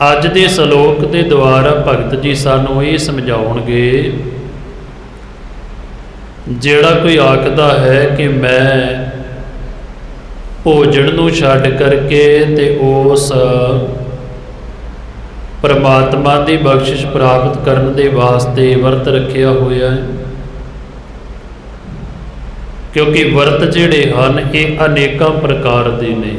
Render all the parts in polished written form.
ਅੱਜ ਦੇ ਸ਼ਲੋਕ ਦੇ ਦੁਆਰਾ ਭਗਤ ਜੀ ਸਾਨੂੰ ਇਹ ਸਮਝਾਉਣਗੇ, ਜਿਹੜਾ ਕੋਈ ਆਖਦਾ ਹੈ ਕਿ ਮੈਂ ਭੋਜਨ ਨੂੰ ਛੱਡ ਕਰਕੇ ਤੇ ਉਸ ਪਰਮਾਤਮਾ ਦੀ ਬਖਸ਼ਿਸ਼ ਪ੍ਰਾਪਤ ਕਰਨ ਦੇ ਵਾਸਤੇ ਵਰਤ ਰੱਖਿਆ ਹੋਇਆ ਹੈ, ਕਿਉਂਕਿ ਵਰਤ ਜਿਹੜੇ ਹਨ ਇਹ ਅਨੇਕਾਂ ਪ੍ਰਕਾਰ ਦੇ ਨੇ।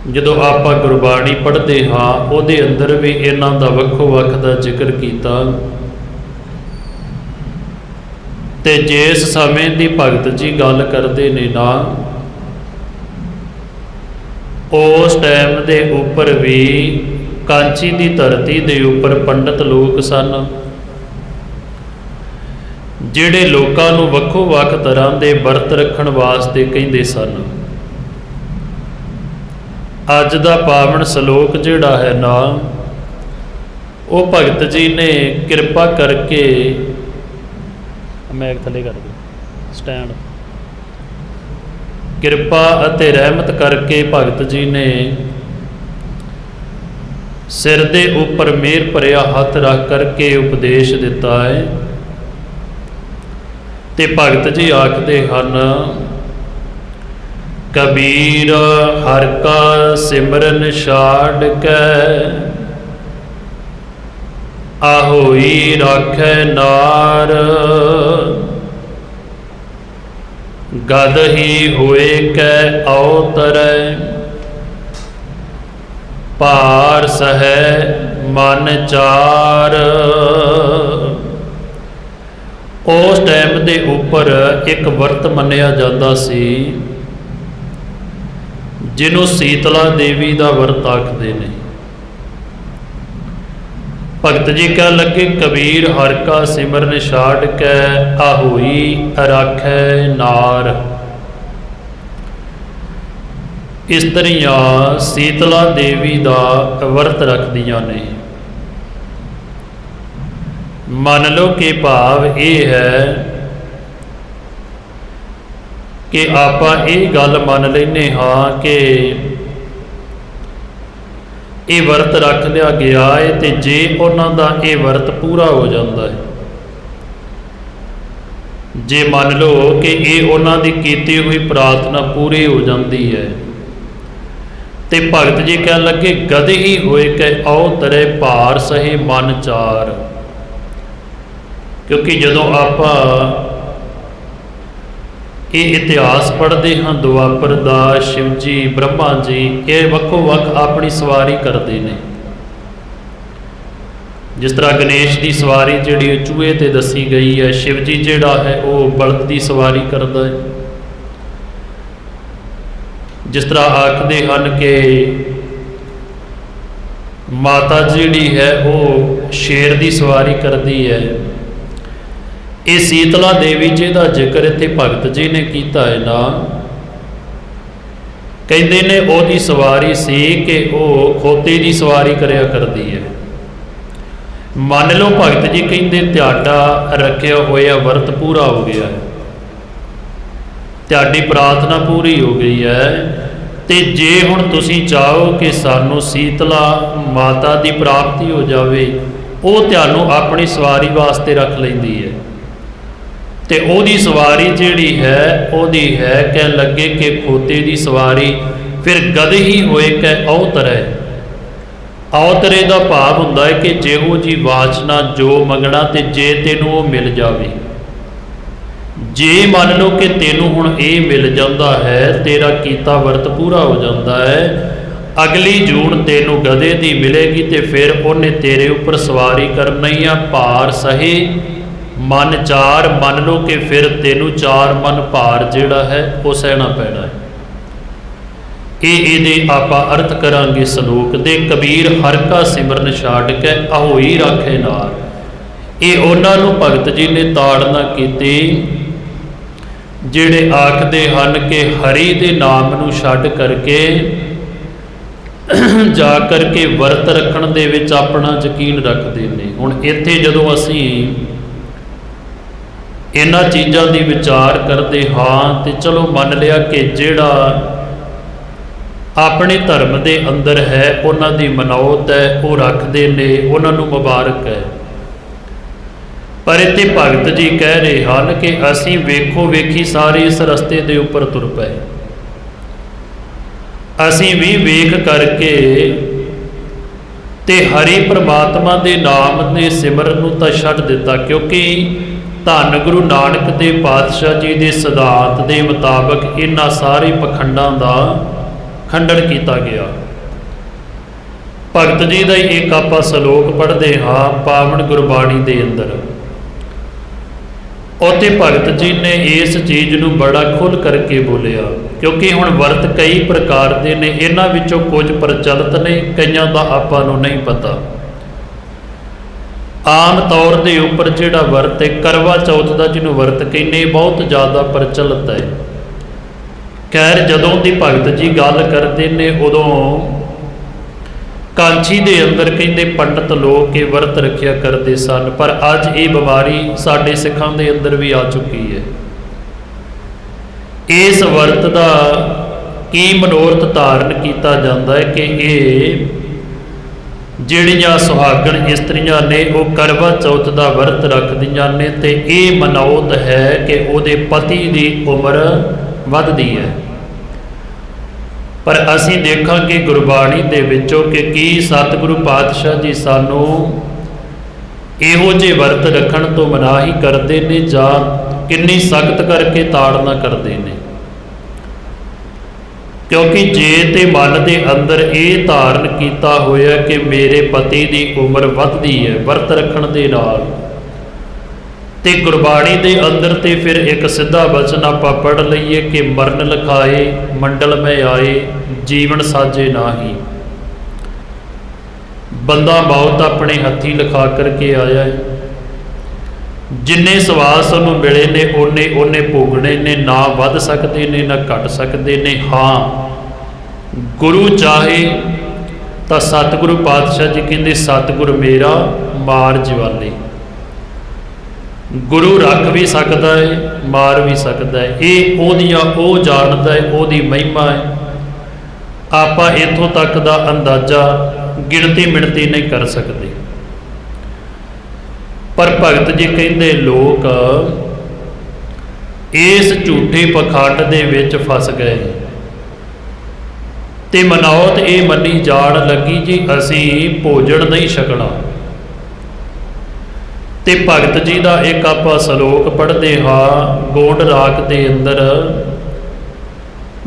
ਜਦੋਂ ਆਪਾਂ ਗੁਰਬਾਣੀ ਪੜ੍ਹਦੇ ਹਾਂ ਉਹਦੇ ਅੰਦਰ ਵੀ ਇਹਨਾਂ ਦਾ ਵੱਖੋ ਵੱਖ ਦਾ ਜ਼ਿਕਰ ਕੀਤਾ, ਤੇ ਜਿਸ ਸਮੇਂ ਦੀ ਭਗਤ ਜੀ ਗੱਲ ਕਰਦੇ ਨੇ ਨਾ, ਉਸ ਟਾਈਮ ਦੇ ਉੱਪਰ ਵੀ ਕਾਂਚੀ ਦੀ ਧਰਤੀ ਦੇ ਉੱਪਰ ਪੰਡਤ ਲੋਕ ਸਨ, ਜਿਹੜੇ ਲੋਕਾਂ ਨੂੰ ਵੱਖੋ ਵੱਖ ਤਰ੍ਹਾਂ ਦੇ ਵਰਤ ਰੱਖਣ ਵਾਸਤੇ ਕਹਿੰਦੇ ਸਨ। ਅੱਜ ਦਾ ਪਾਵਨ ਸ਼ਲੋਕ ਜਿਹੜਾ ਹੈ ਨਾ, ਉਹ ਭਗਤ ਜੀ ਨੇ ਕਿਰਪਾ ਕਰਕੇ, ਮੈਂ ਥੱਲੇ ਕਰ ਦੂੰ ਸਟੈਂਡ, ਕਿਰਪਾ ਅਤੇ ਰਹਿਮਤ ਕਰਕੇ ਭਗਤ ਜੀ ਨੇ ਸਿਰ ਦੇ ਉੱਪਰ ਮਿਹਰ ਭਰਿਆ ਹੱਥ ਰੱਖ ਕਰਕੇ ਉਪਦੇਸ਼ ਦਿੱਤਾ ਹੈ। ਤੇ ਭਗਤ ਜੀ ਆਖਦੇ ਹਨ, ਕਬੀਰ ਹਰਿ ਕਾ ਸਿਮਰਨ ਛਾੜ ਕੇ, ਆਹੋਈ ਰਾਖੈ ਨਾਰ, ਗਦ ਹੀ ਹੋਏ ਕੈ ਅਵਤਰੈ, ਭਾਰ ਸਹੈ ਮਨ ਚਾਰ। ਉਸ ਟਾਈਮ ਦੇ ਉੱਪਰ ਇੱਕ ਵਰਤ ਮੰਨਿਆ ਜਾਂਦਾ ਸੀ, ਜਿਹਨੂੰ ਸੀਤਲਾ ਦੇਵੀ ਦਾ ਵਰਤ ਆਖਦੇ ਨੇ। ਭਗਤ ਜੀ ਕਹਿ ਲੱਗੇ, ਕਬੀਰ ਹਰਿ ਕਾ ਸਿਮਰਨ ਛਾੜ ਕੇ, ਆਹੋਈ ਰਾਖੈ ਨਾਰ। ਇਸਤਰੀਆਂ ਸੀਤਲਾ ਦੇਵੀ ਦਾ ਵਰਤ ਰੱਖਦੀਆਂ ਨੇ। ਮੰਨ ਲਓ ਕਿ ਭਾਵ ਇਹ ਹੈ ਕਿ ਆਪਾਂ ਇਹ ਗੱਲ ਮੰਨ ਲੈਂਦੇ ਹਾਂ ਕਿ ਇਹ ਵਰਤ ਰੱਖ ਲਿਆ ਗਿਆ ਹੈ, ਤੇ ਜੇ ਉਹਨਾਂ ਦਾ ਇਹ ਵਰਤ ਪੂਰਾ ਹੋ ਜਾਂਦਾ ਹੈ, ਜੇ ਮੰਨ ਲਓ ਕਿ ਇਹ ਉਹਨਾਂ ਦੀ ਕੀਤੀ ਹੋਈ ਪ੍ਰਾਰਥਨਾ ਪੂਰੀ ਹੋ ਜਾਂਦੀ ਹੈ, ਤੇ ਭਗਤ ਜੀ ਕਹਿਣ ਲੱਗੇ, ਗਦ ਹੀ ਹੋਏ ਕਿ ਅਵਤਰੈ, ਭਾਰ ਸਹੇ ਮਨ ਚਾਰ। ਕਿਉਂਕਿ ਜਦੋਂ ਆਪਾਂ ਇਹ ਇਤਿਹਾਸ ਪੜ੍ਹਦੇ ਹਾਂ ਦੁਆਪਰ ਦਾ, ਸ਼ਿਵ ਜੀ, ਬ੍ਰਹਮਾ ਜੀ, ਇਹ ਵੱਖੋ ਵੱਖ ਆਪਣੀ ਸਵਾਰੀ ਕਰਦੇ ਨੇ। ਜਿਸ ਤਰ੍ਹਾਂ ਗਣੇਸ਼ ਦੀ ਸਵਾਰੀ ਜਿਹੜੀ ਚੂਹੇ ਤੇ ਦੱਸੀ ਗਈ ਹੈ, ਸ਼ਿਵ ਜੀ ਜਿਹੜਾ ਹੈ ਉਹ ਬਲਦ ਦੀ ਸਵਾਰੀ ਕਰਦਾ ਹੈ। ਜਿਸ ਤਰ੍ਹਾਂ ਆਖਦੇ ਹਨ ਕਿ ਮਾਤਾ ਜਿਹੜੀ ਹੈ ਉਹ ਸ਼ੇਰ ਦੀ ਸਵਾਰੀ ਕਰਦੀ ਹੈ। ਇਹ ਸੀਤਲਾ ਦੇਵੀ ਜਿਹਦਾ ਜ਼ਿਕਰ ਇੱਥੇ ਭਗਤ ਜੀ ਨੇ ਕੀਤਾ ਹੈ ਨਾ, ਕਹਿੰਦੇ ਨੇ ਉਹਦੀ ਸਵਾਰੀ ਸੀ ਕਿ ਉਹ ਖੋਤੇ ਦੀ ਸਵਾਰੀ ਕਰਿਆ ਕਰਦੀ ਹੈ। ਮੰਨ ਲਓ ਭਗਤ ਜੀ ਕਹਿੰਦੇ ਤੁਹਾਡਾ ਰੱਖਿਆ ਹੋਇਆ ਵਰਤ ਪੂਰਾ ਹੋ ਗਿਆ ਹੈ, ਤੁਹਾਡੀ ਪ੍ਰਾਰਥਨਾ ਪੂਰੀ ਹੋ ਗਈ ਹੈ, ਤੇ ਜੇ ਹੁਣ ਤੁਸੀਂ ਚਾਹੋ ਕਿ ਸਾਨੂੰ ਸੀਤਲਾ ਮਾਤਾ ਦੀ ਪ੍ਰਾਪਤੀ ਹੋ ਜਾਵੇ, ਉਹ ਤੁਹਾਨੂੰ ਆਪਣੀ ਸਵਾਰੀ ਵਾਸਤੇ ਰੱਖ ਲੈਂਦੀ ਹੈ। ਤੇ ਉਹਦੀ ਸਵਾਰੀ ਜਿਹੜੀ ਹੈ ਉਹਦੀ ਹੈ, ਕਹਿਣ ਲੱਗੇ ਕਿ ਖੋਤੇ ਦੀ ਸਵਾਰੀ। ਫਿਰ ਗਦ ਹੀ ਹੋਏ ਕਿ ਅਵਤਰੈ। ਅਵਤਰੇ ਦਾ ਭਾਵ ਹੁੰਦਾ ਹੈ ਕਿ ਜਿਹੋ ਜੀ ਵਾਚਨਾ ਜੋ ਮੰਗਣਾ ਤੇ ਜੇ ਤੈਨੂੰ ਉਹ ਮਿਲ ਜਾਵੇ। ਜੇ ਮੰਨ ਲਓ ਕਿ ਤੈਨੂੰ ਹੁਣ ਇਹ ਮਿਲ ਜਾਂਦਾ ਹੈ, ਤੇਰਾ ਕੀਤਾ ਵਰਤ ਪੂਰਾ ਹੋ ਜਾਂਦਾ ਹੈ, ਅਗਲੀ ਜੂਨ ਤੈਨੂੰ ਗਧੇ ਦੀ ਮਿਲੇਗੀ, ਤੇ ਫਿਰ ਉਹਨੇ ਤੇਰੇ ਉੱਪਰ ਸਵਾਰੀ ਕਰਨੀ ਆ, ਭਾਰ ਸਹੇ ਮਨ ਚਾਰ। ਮੰਨ ਲਓ ਕਿ ਫਿਰ ਤੈਨੂੰ 4 ਮਨ ਭਾਰ ਜਿਹੜਾ ਹੈ ਉਹ ਸਹਿਣਾ ਪੈਣਾ ਹੈ। ਇਹਦੇ ਆਪਾਂ ਅਰਥ ਕਰਾਂਗੇ ਸ਼ਲੋਕ ਦੇ, ਕਬੀਰ ਹਰਿ ਕਾ ਸਿਮਰਨ ਛਾੜ ਕੇ, ਆਹੋਈ ਰਾਖੇ ਨਾਰ। ਇਹ ਉਹਨਾਂ ਨੂੰ ਭਗਤ ਜੀ ਨੇ ਤਾੜਨਾ ਕੀਤੀ ਜਿਹੜੇ ਆਖਦੇ ਹਨ ਕਿ ਹਰੀ ਦੇ ਨਾਮ ਨੂੰ ਛੱਡ ਕਰਕੇ ਜਾ ਕਰਕੇ ਵਰਤ ਰੱਖਣ ਦੇ ਵਿੱਚ ਆਪਣਾ ਯਕੀਨ ਰੱਖਦੇ ਨੇ। ਹੁਣ ਇੱਥੇ ਜਦੋਂ ਅਸੀਂ ਇਹਨਾਂ ਚੀਜ਼ਾਂ ਦੀ ਵਿਚਾਰ ਕਰਦੇ ਹਾਂ, ਤੇ ਚਲੋ ਮੰਨ ਲਿਆ ਕਿ ਜਿਹੜਾ ਆਪਣੇ ਧਰਮ ਦੇ ਅੰਦਰ ਹੈ, ਉਹਨਾਂ ਦੀ ਮਨੌਤ ਹੈ, ਉਹ ਰੱਖਦੇ ਨੇ, ਉਹਨਾਂ ਨੂੰ ਮੁਬਾਰਕ ਹੈ। ਪਰ ਇੱਥੇ ਭਗਤ ਜੀ ਕਹਿ ਰਹੇ ਹਨ ਕਿ ਅਸੀਂ ਵੇਖੋ ਵੇਖੀ ਸਾਰੇ ਇਸ ਰਸਤੇ ਦੇ ਉੱਪਰ ਤੁਰ ਪਏ। ਅਸੀਂ ਵੀ ਵੇਖ ਕਰਕੇ ਤੇ ਹਰੀ ਪ੍ਰਮਾਤਮਾ ਦੇ ਨਾਮ ਦੇ ਸਿਮਰਨ ਨੂੰ ਤਾਂ ਛੱਡ ਦਿੱਤਾ, ਕਿਉਂਕਿ ਧੰਨ ਗੁਰੂ ਨਾਨਕ ਦੇਵ ਪਾਤਸ਼ਾਹ ਜੀ ਦੇ ਸਿਧਾਂਤ ਦੇ ਮੁਤਾਬਕ ਇਹਨਾਂ ਸਾਰੇ ਪਖੰਡਾਂ ਦਾ ਖੰਡਨ ਕੀਤਾ ਗਿਆ। ਭਗਤ ਜੀ ਦਾ ਇੱਕ ਆਪਾਂ ਸ਼ਲੋਕ ਪੜ੍ਹਦੇ ਹਾਂ ਪਾਵਨ ਗੁਰਬਾਣੀ ਦੇ ਅੰਦਰ। ਉੱਥੇ ਭਗਤ ਜੀ ਨੇ ਇਸ ਚੀਜ਼ ਨੂੰ ਬੜਾ ਖੁੱਲ੍ਹ ਕਰਕੇ ਬੋਲਿਆ, ਕਿਉਂਕਿ ਹੁਣ ਵਰਤ ਕਈ ਪ੍ਰਕਾਰ ਦੇ ਨੇ, ਇਹਨਾਂ ਵਿੱਚੋਂ ਕੁਝ ਪ੍ਰਚਲਿਤ ਨੇ, ਕਈਆਂ ਦਾ ਆਪਾਂ ਨੂੰ ਨਹੀਂ ਪਤਾ। ਆਮ ਤੌਰ ਦੇ ਉੱਪਰ ਜਿਹੜਾ ਵਰਤ ਹੈ ਕਰਵਾ ਚੌਥ ਦਾ, ਜਿਹਨੂੰ ਵਰਤ ਕਹਿੰਦੇ, ਬਹੁਤ ਜ਼ਿਆਦਾ ਪ੍ਰਚਲਿਤ ਹੈ। ਖੈਰ ਜਦੋਂ ਦੀ ਭਗਤ ਜੀ ਗੱਲ ਕਰਦੇ ਨੇ ਉਦੋਂ ਕਾਂਚੀ ਦੇ ਅੰਦਰ ਕਹਿੰਦੇ ਪੰਡਤ ਲੋਕ ਇਹ ਵਰਤ ਰੱਖਿਆ ਕਰਦੇ ਸਨ, ਪਰ ਅੱਜ ਇਹ ਬਿਮਾਰੀ ਸਾਡੇ ਸਿੱਖਾਂ ਦੇ ਅੰਦਰ ਵੀ ਆ ਚੁੱਕੀ ਹੈ। ਇਸ ਵਰਤ ਦਾ ਕੀ ਮਨੋਰਥ ਧਾਰਨ ਕੀਤਾ ਜਾਂਦਾ ਹੈ ਕਿ ਇਹ ਜਿਹੜੀਆਂ ਸੁਹਾਗਣ ਇਸਤਰੀਆਂ ਨੇ ਉਹ ਕਰਵਾ ਚੌਥ ਦਾ ਵਰਤ ਰੱਖਦੀਆਂ ਨੇ ਤੇ ਇਹ ਮਨੌਤ ਹੈ ਕਿ ਉਹਦੇ ਪਤੀ ਦੀ ਉਮਰ ਵੱਧਦੀ ਹੈ। ਪਰ ਅਸੀਂ ਦੇਖਾਂਗੇ ਗੁਰਬਾਣੀ ਦੇ ਵਿੱਚੋਂ ਕਿ ਕੀ ਸਤਿਗੁਰੂ ਪਾਤਸ਼ਾਹ ਜੀ ਸਾਨੂੰ ਇਹੋ ਜਿਹੇ ਵਰਤ ਰੱਖਣ ਤੋਂ ਮਨਾਹੀ ਕਰਦੇ ਨੇ ਜਾਂ ਕਿੰਨੀ ਸਖਤ ਕਰਕੇ ਤਾੜਨਾ ਕਰਦੇ ਨੇ। ਕਿਉਂਕਿ ਜੇ ਤੇ ਮਨ ਦੇ ਅੰਦਰ ਇਹ ਧਾਰਨ ਕੀਤਾ ਹੋਇਆ ਕਿ ਮੇਰੇ ਪਤੀ ਦੀ ਉਮਰ ਵੱਧਦੀ ਹੈ ਵਰਤ ਰੱਖਣ ਦੇ ਨਾਲ, ਤੇ ਗੁਰਬਾਣੀ ਦੇ ਅੰਦਰ ਤੇ ਫਿਰ ਇੱਕ ਸਿੱਧਾ ਵਚਨ ਆਪਾਂ ਪੜ੍ਹ ਲਈਏ ਕਿ ਮਰਨ ਲਿਖਾਏ ਮੰਡਲ ਮੈਂ ਆਏ ਜੀਵਨ ਸਾਜੇ ਨਾਹੀ। ਬੰਦਾ ਮੌਤ ਆਪਣੇ ਹੱਥੀਂ ਲਿਖਾ ਕਰਕੇ ਆਇਆ ਹੈ, ਜਿੰਨੇ ਸਵਾਸ ਉਹਨੂੰ ਮਿਲੇ ਨੇ ਉਹਨੇ ਭੋਗਣੇ ਨੇ, ਨਾ ਵੱਧ ਸਕਦੇ ਨੇ ਨਾ ਘਟ ਸਕਦੇ ਨੇ। ਹਾਂ ਗੁਰੂ ਚਾਹੇ ਤਾਂ ਸਤਿਗੁਰੂ ਪਾਤਸ਼ਾਹ ਜੀ ਕਹਿੰਦੇ ਸਤਿਗੁਰ ਮੇਰਾ ਮਾਰ ਜਵਾਲੇ। ਗੁਰੂ ਰੱਖ ਵੀ ਸਕਦਾ ਹੈ ਮਾਰ ਵੀ ਸਕਦਾ ਹੈ, ਇਹ ਉਹਦੀਆਂ ਉਹ ਜਾਣਦਾ ਹੈ, ਉਹਦੀ ਮਹਿਮਾ ਹੈ। ਆਪਾਂ ਇੱਥੋਂ ਤੱਕ ਦਾ ਅੰਦਾਜ਼ਾ ਗਿਣਤੀ ਮਿਣਤੀ ਨਹੀਂ ਕਰ ਸਕਦੇ। ਪਰ ਭਗਤ ਜੀ ਕਹਿੰਦੇ ਲੋਕ ਇਸ ਝੂਠੇ ਪਖੰਡ ਦੇ ਵਿੱਚ ਫਸ ਗਏ ਤੇ ਮਨੌਤ ਇਹ ਮੰਨੀ ਜਾਣ ਲੱਗੀ ਜੀ ਅਸੀਂ ਭੋਜਨ ਨਹੀਂ ਛਕਣਾ। ਤੇ ਭਗਤ ਜੀ ਦਾ ਇੱਕ ਆਪਾਂ ਸ਼ਲੋਕ ਪੜ੍ਹਦੇ ਹਾਂ ਗੋਂਡ ਰਾਗ ਦੇ ਅੰਦਰ,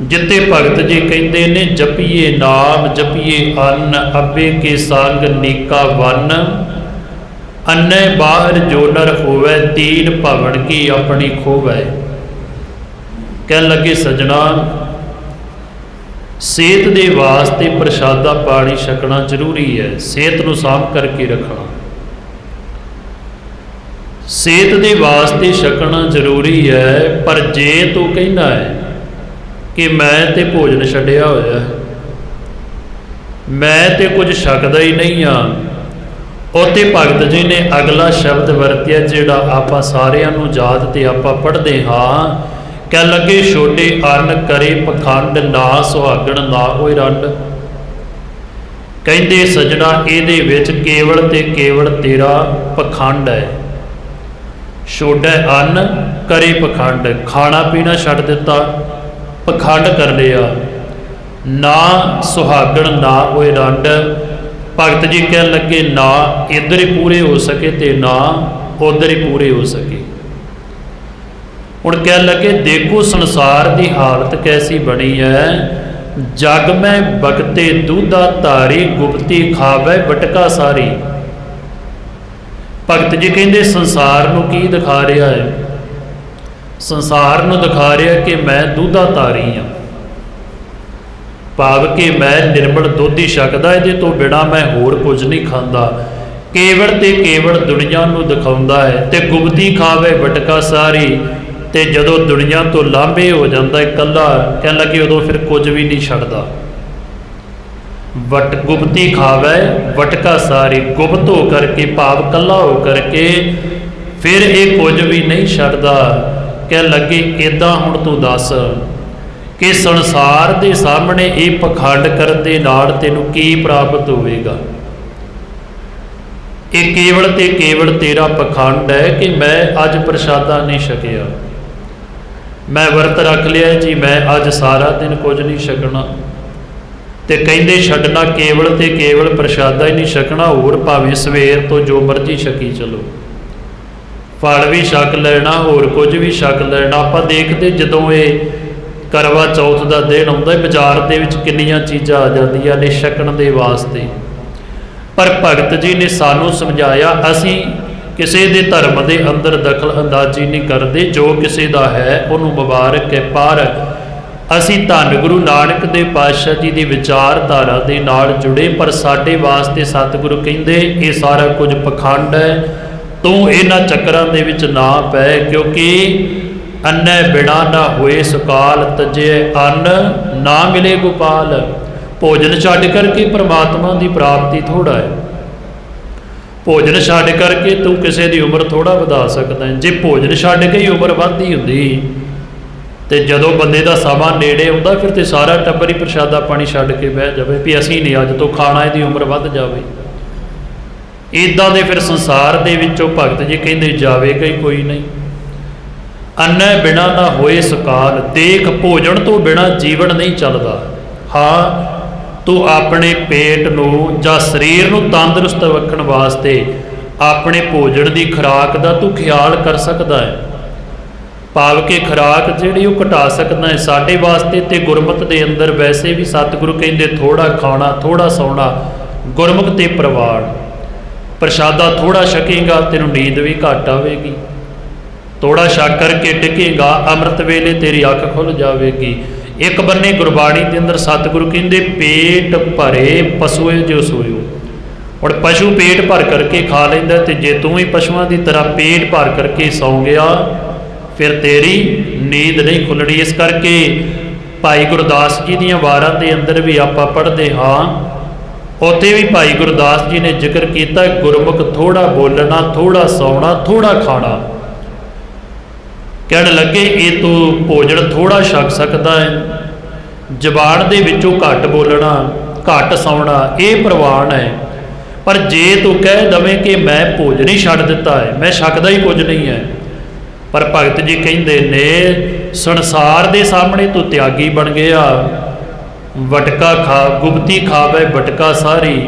ਜਿੱਥੇ ਭਗਤ ਜੀ ਕਹਿੰਦੇ ਨੇ ਜਪੀਏ ਨਾਮ ਜਪੀਏ ਅੰਨ ਅੱਬੇ ਕੇ ਸੰਗ ਨੀਕਾ ਵੰਨ ਅੰਨੇ ਬਾਹਰ ਜੋ ਨਰ ਹੋਵੇ ਤੀਨ ਭਵਨ ਕੀ ਆਪਣੀ ਖੋਵੈ। ਕਹਿਣ ਲੱਗੇ ਸਜਣਾ ਸਿਹਤ ਦੇ ਵਾਸਤੇ ਪ੍ਰਸ਼ਾਦਾ ਪਾਣੀ ਛਕਣਾ ਜ਼ਰੂਰੀ ਹੈ, ਸਿਹਤ ਨੂੰ ਸਾਂਭ ਕਰਕੇ ਰੱਖਣਾ, ਸਿਹਤ ਦੇ ਵਾਸਤੇ ਛਕਣਾ ਜ਼ਰੂਰੀ ਹੈ। ਪਰ ਜੇ ਤੂੰ ਕਹਿੰਦਾ ਹੈ ਕਿ ਮੈਂ ਤੇ ਭੋਜਨ ਛੱਡਿਆ ਹੋਇਆ ਹੈ, ਮੈਂ ਤੇ ਕੁਝ ਛਕਦਾ ਹੀ ਨਹੀਂ ਹਾਂ, ਉੱਥੇ ਭਗਤ ਜੀ ਨੇ ਅਗਲਾ ਸ਼ਬਦ ਵਰਤਿਆ ਜਿਹੜਾ ਆਪਾਂ ਸਾਰਿਆਂ ਨੂੰ ਯਾਦ ਤੇ ਆਪਾਂ ਪੜ੍ਹਦੇ ਹਾਂ। ਕਹਿ ਲੱਗੇ ਛੋਡੇ ਅੰਨ ਕਰੇ ਪਖੰਡ ਨਾ ਸੁਹਾਗਣ ਨਾ ਹੋਏ ਰੰਡ। ਕਹਿੰਦੇ ਸਜਣਾ ਇਹਦੇ ਵਿੱਚ ਕੇਵਲ ਤੇ ਕੇਵਲ ਤੇਰਾ ਪਖੰਡ ਹੈ। ਛੋਡਾ ਅੰਨ ਕਰੇ ਪਖੰਡ, ਖਾਣਾ ਪੀਣਾ ਛੱਡ ਦਿੱਤਾ, ਪਖੰਡ ਕਰ ਲਿਆ, ਨਾ ਸੁਹਾਗਣ ਨਾ ਹੋਏ ਰੰਡ। ਭਗਤ ਜੀ ਕਹਿਣ ਲੱਗੇ ਨਾ ਇੱਧਰ ਹੀ ਪੂਰੇ ਹੋ ਸਕੇ ਤੇ ਨਾ ਉੱਧਰ ਹੀ ਪੂਰੇ ਹੋ ਸਕੇ। ਹੁਣ ਕਹਿਣ ਲੱਗੇ ਦੇਖੋ ਸੰਸਾਰ ਦੀ ਹਾਲਤ ਕੈਸੀ ਬਣੀ ਹੈ, ਜਗ ਮੈਂ ਬਗਤੇ ਦੁੱਧਾ ਧਾਰੀ ਗੁਪਤੀ ਖਾਵੇ ਵਟਕਾ ਸਾਰੀ। ਭਗਤ ਜੀ ਕਹਿੰਦੇ ਸੰਸਾਰ ਨੂੰ ਕੀ ਦਿਖਾ ਰਿਹਾ ਹੈ? ਸੰਸਾਰ ਨੂੰ ਦਿਖਾ ਰਿਹਾ ਕਿ ਮੈਂ ਦੁੱਧਾ ਧਾਰੀ ਹਾਂ, ਭਾਵ ਕਿ ਮੈਂ ਨਿਰਮਲ ਦੁੱਧ ਹੀ ਛਕਦਾ, ਇਹਦੇ ਤੋਂ ਬਿਨਾਂ ਮੈਂ ਹੋਰ ਕੁਝ ਨਹੀਂ ਖਾਂਦਾ। ਕੇਵਲ ਤੇ ਕੇਵਲ ਦੁਨੀਆ ਨੂੰ ਦਿਖਾਉਂਦਾ ਹੈ ਤੇ ਗੁਪਤੀ ਖਾਵੇ ਵਟਕਾ ਸਾਰੀ। ਤੇ ਜਦੋਂ ਦੁਨੀਆ ਤੋਂ ਲਾਂਭੇ ਹੋ ਜਾਂਦਾ ਇਕੱਲਾ, ਕਹਿਣ ਲੱਗੇ ਉਦੋਂ ਫਿਰ ਕੁਝ ਵੀ ਨਹੀਂ ਛੱਡਦਾ। ਵਟ ਗੁਪਤੀ ਖਾਵੇ ਵਟਕਾ ਸਾਰੀ, ਗੁਪਤ ਹੋ ਕਰਕੇ ਭਾਵ ਕੱਲਾ ਹੋ ਕਰਕੇ ਫਿਰ ਇਹ ਕੁਝ ਵੀ ਨਹੀਂ ਛੱਡਦਾ। ਕਹਿਣ ਲੱਗੇ ਇੱਦਾਂ ਹੁਣ ਤੂੰ ਦੱਸ कि संसार के सामने ये पखंड करन दे नाल तैनूं की प्राप्त होवेगा। ये केवल ते केवल तेरा पखंड है कि मैं अज प्रसादा नहीं छकिया, मैं वर्त रख लिया जी, मैं अज सारा दिन कुछ नहीं छकना। तो कहिंदे छड्डना केवल ते केवल प्रसादा ही नहीं छकना, होर भावें सवेर तो जो मर्जी छकी चलो, फल भी छक लेना, होर कुछ भी छक लेना। आपां देखते जदों ये करवा चौथ का दिन आउंदा, बाजार दे विच किन्नियां चीज़ां आ जांदियां ने छकण दे वास्ते, पर भगत जी ने सानू समझाया असीं किसी दे धर्म के अंदर दखल अंदाजी नहीं करते, जो किसी का है उन्होंने मुबारक है। पर असीं धन गुरु नानक देव पातशाह जी की विचारधारा के नाल जुड़े, पर साडे वास्ते सतगुरु कहिंदे ये सारा कुछ पखंड है, तू इन्हां चक्करां दे विच ना पै, क्योंकि अन्नै बिना ना होए सुकाल, तजे अन्न ना मिले गोपाल। भोजन छड्ड करके परमात्मा की प्राप्ति थोड़ा है, भोजन छड्ड करके तू किसी की उम्र थोड़ा वधा सकता है। जे भोजन छड्ड के ही उम्र वधदी हुंदी तो जदों बंदे का समा नेड़े आउंदा फिर तो सारा टब्बर ही प्रसादा पानी छड्ड के बह जाए भी असीं नहीं अज तो खाना, इहदी उम्र वध जावे। इदां दे फिर संसार दे विचों भगत जी कहिंदे जावेगा ही कोई नहीं। अन्नै बिना ना होए सुकाल, देख भोजन तो बिना जीवन नहीं चलता। हाँ, तू अपने पेट नूं जां शरीर नूं तंदुरुस्त रखण वास्ते अपने भोजन की खुराक का तू ख्याल कर सकता है, भाव के खुराक जिहड़ी वो घटा सकता है। साडे वास्ते ते गुरमत के अंदर वैसे भी सतगुरु कहिंदे थोड़ा खाना थोड़ा सौना गुरमुख ते प्रवान। प्रसादा थोड़ा छकेगा तेनों नींद भी घट आवेगी, थोड़ा छक करके टिकेगा अमृत वेले तेरी अख खुल जाएगी। एक बन्ने गुरबाणी के अंदर सतगुरु कहिंदे पेट भरे पशुए जो सोयो। और पशु पेट भर करके खा लेंदा, तो जे तू ही पशुओं की तरह पेट भर करके सौ गया फिर तेरी नींद नहीं खुलनी। इस करके भाई गुरदास जी दियां वारां दे अंदर भी आपां पढ़दे हाँ, उत्थे भी भाई गुरदास जी ने जिक्र किया गुरमुख थोड़ा बोलना थोड़ा सौना थोड़ा खाना। कहने लगे ये तू भोजन थोड़ा छक सकता है, जबान दे विचों घट बोलना घट सौना ये प्रवान है, पर जे तू कह दवें कि मैं भोजन ही छड्ड दिता है, मैं छकदा ही कुछ नहीं है। पर भगत जी कहिंदे ने संसार दे सामने तू त्यागी बन गया, वटका खा गुप्ती खावे वटका सारी।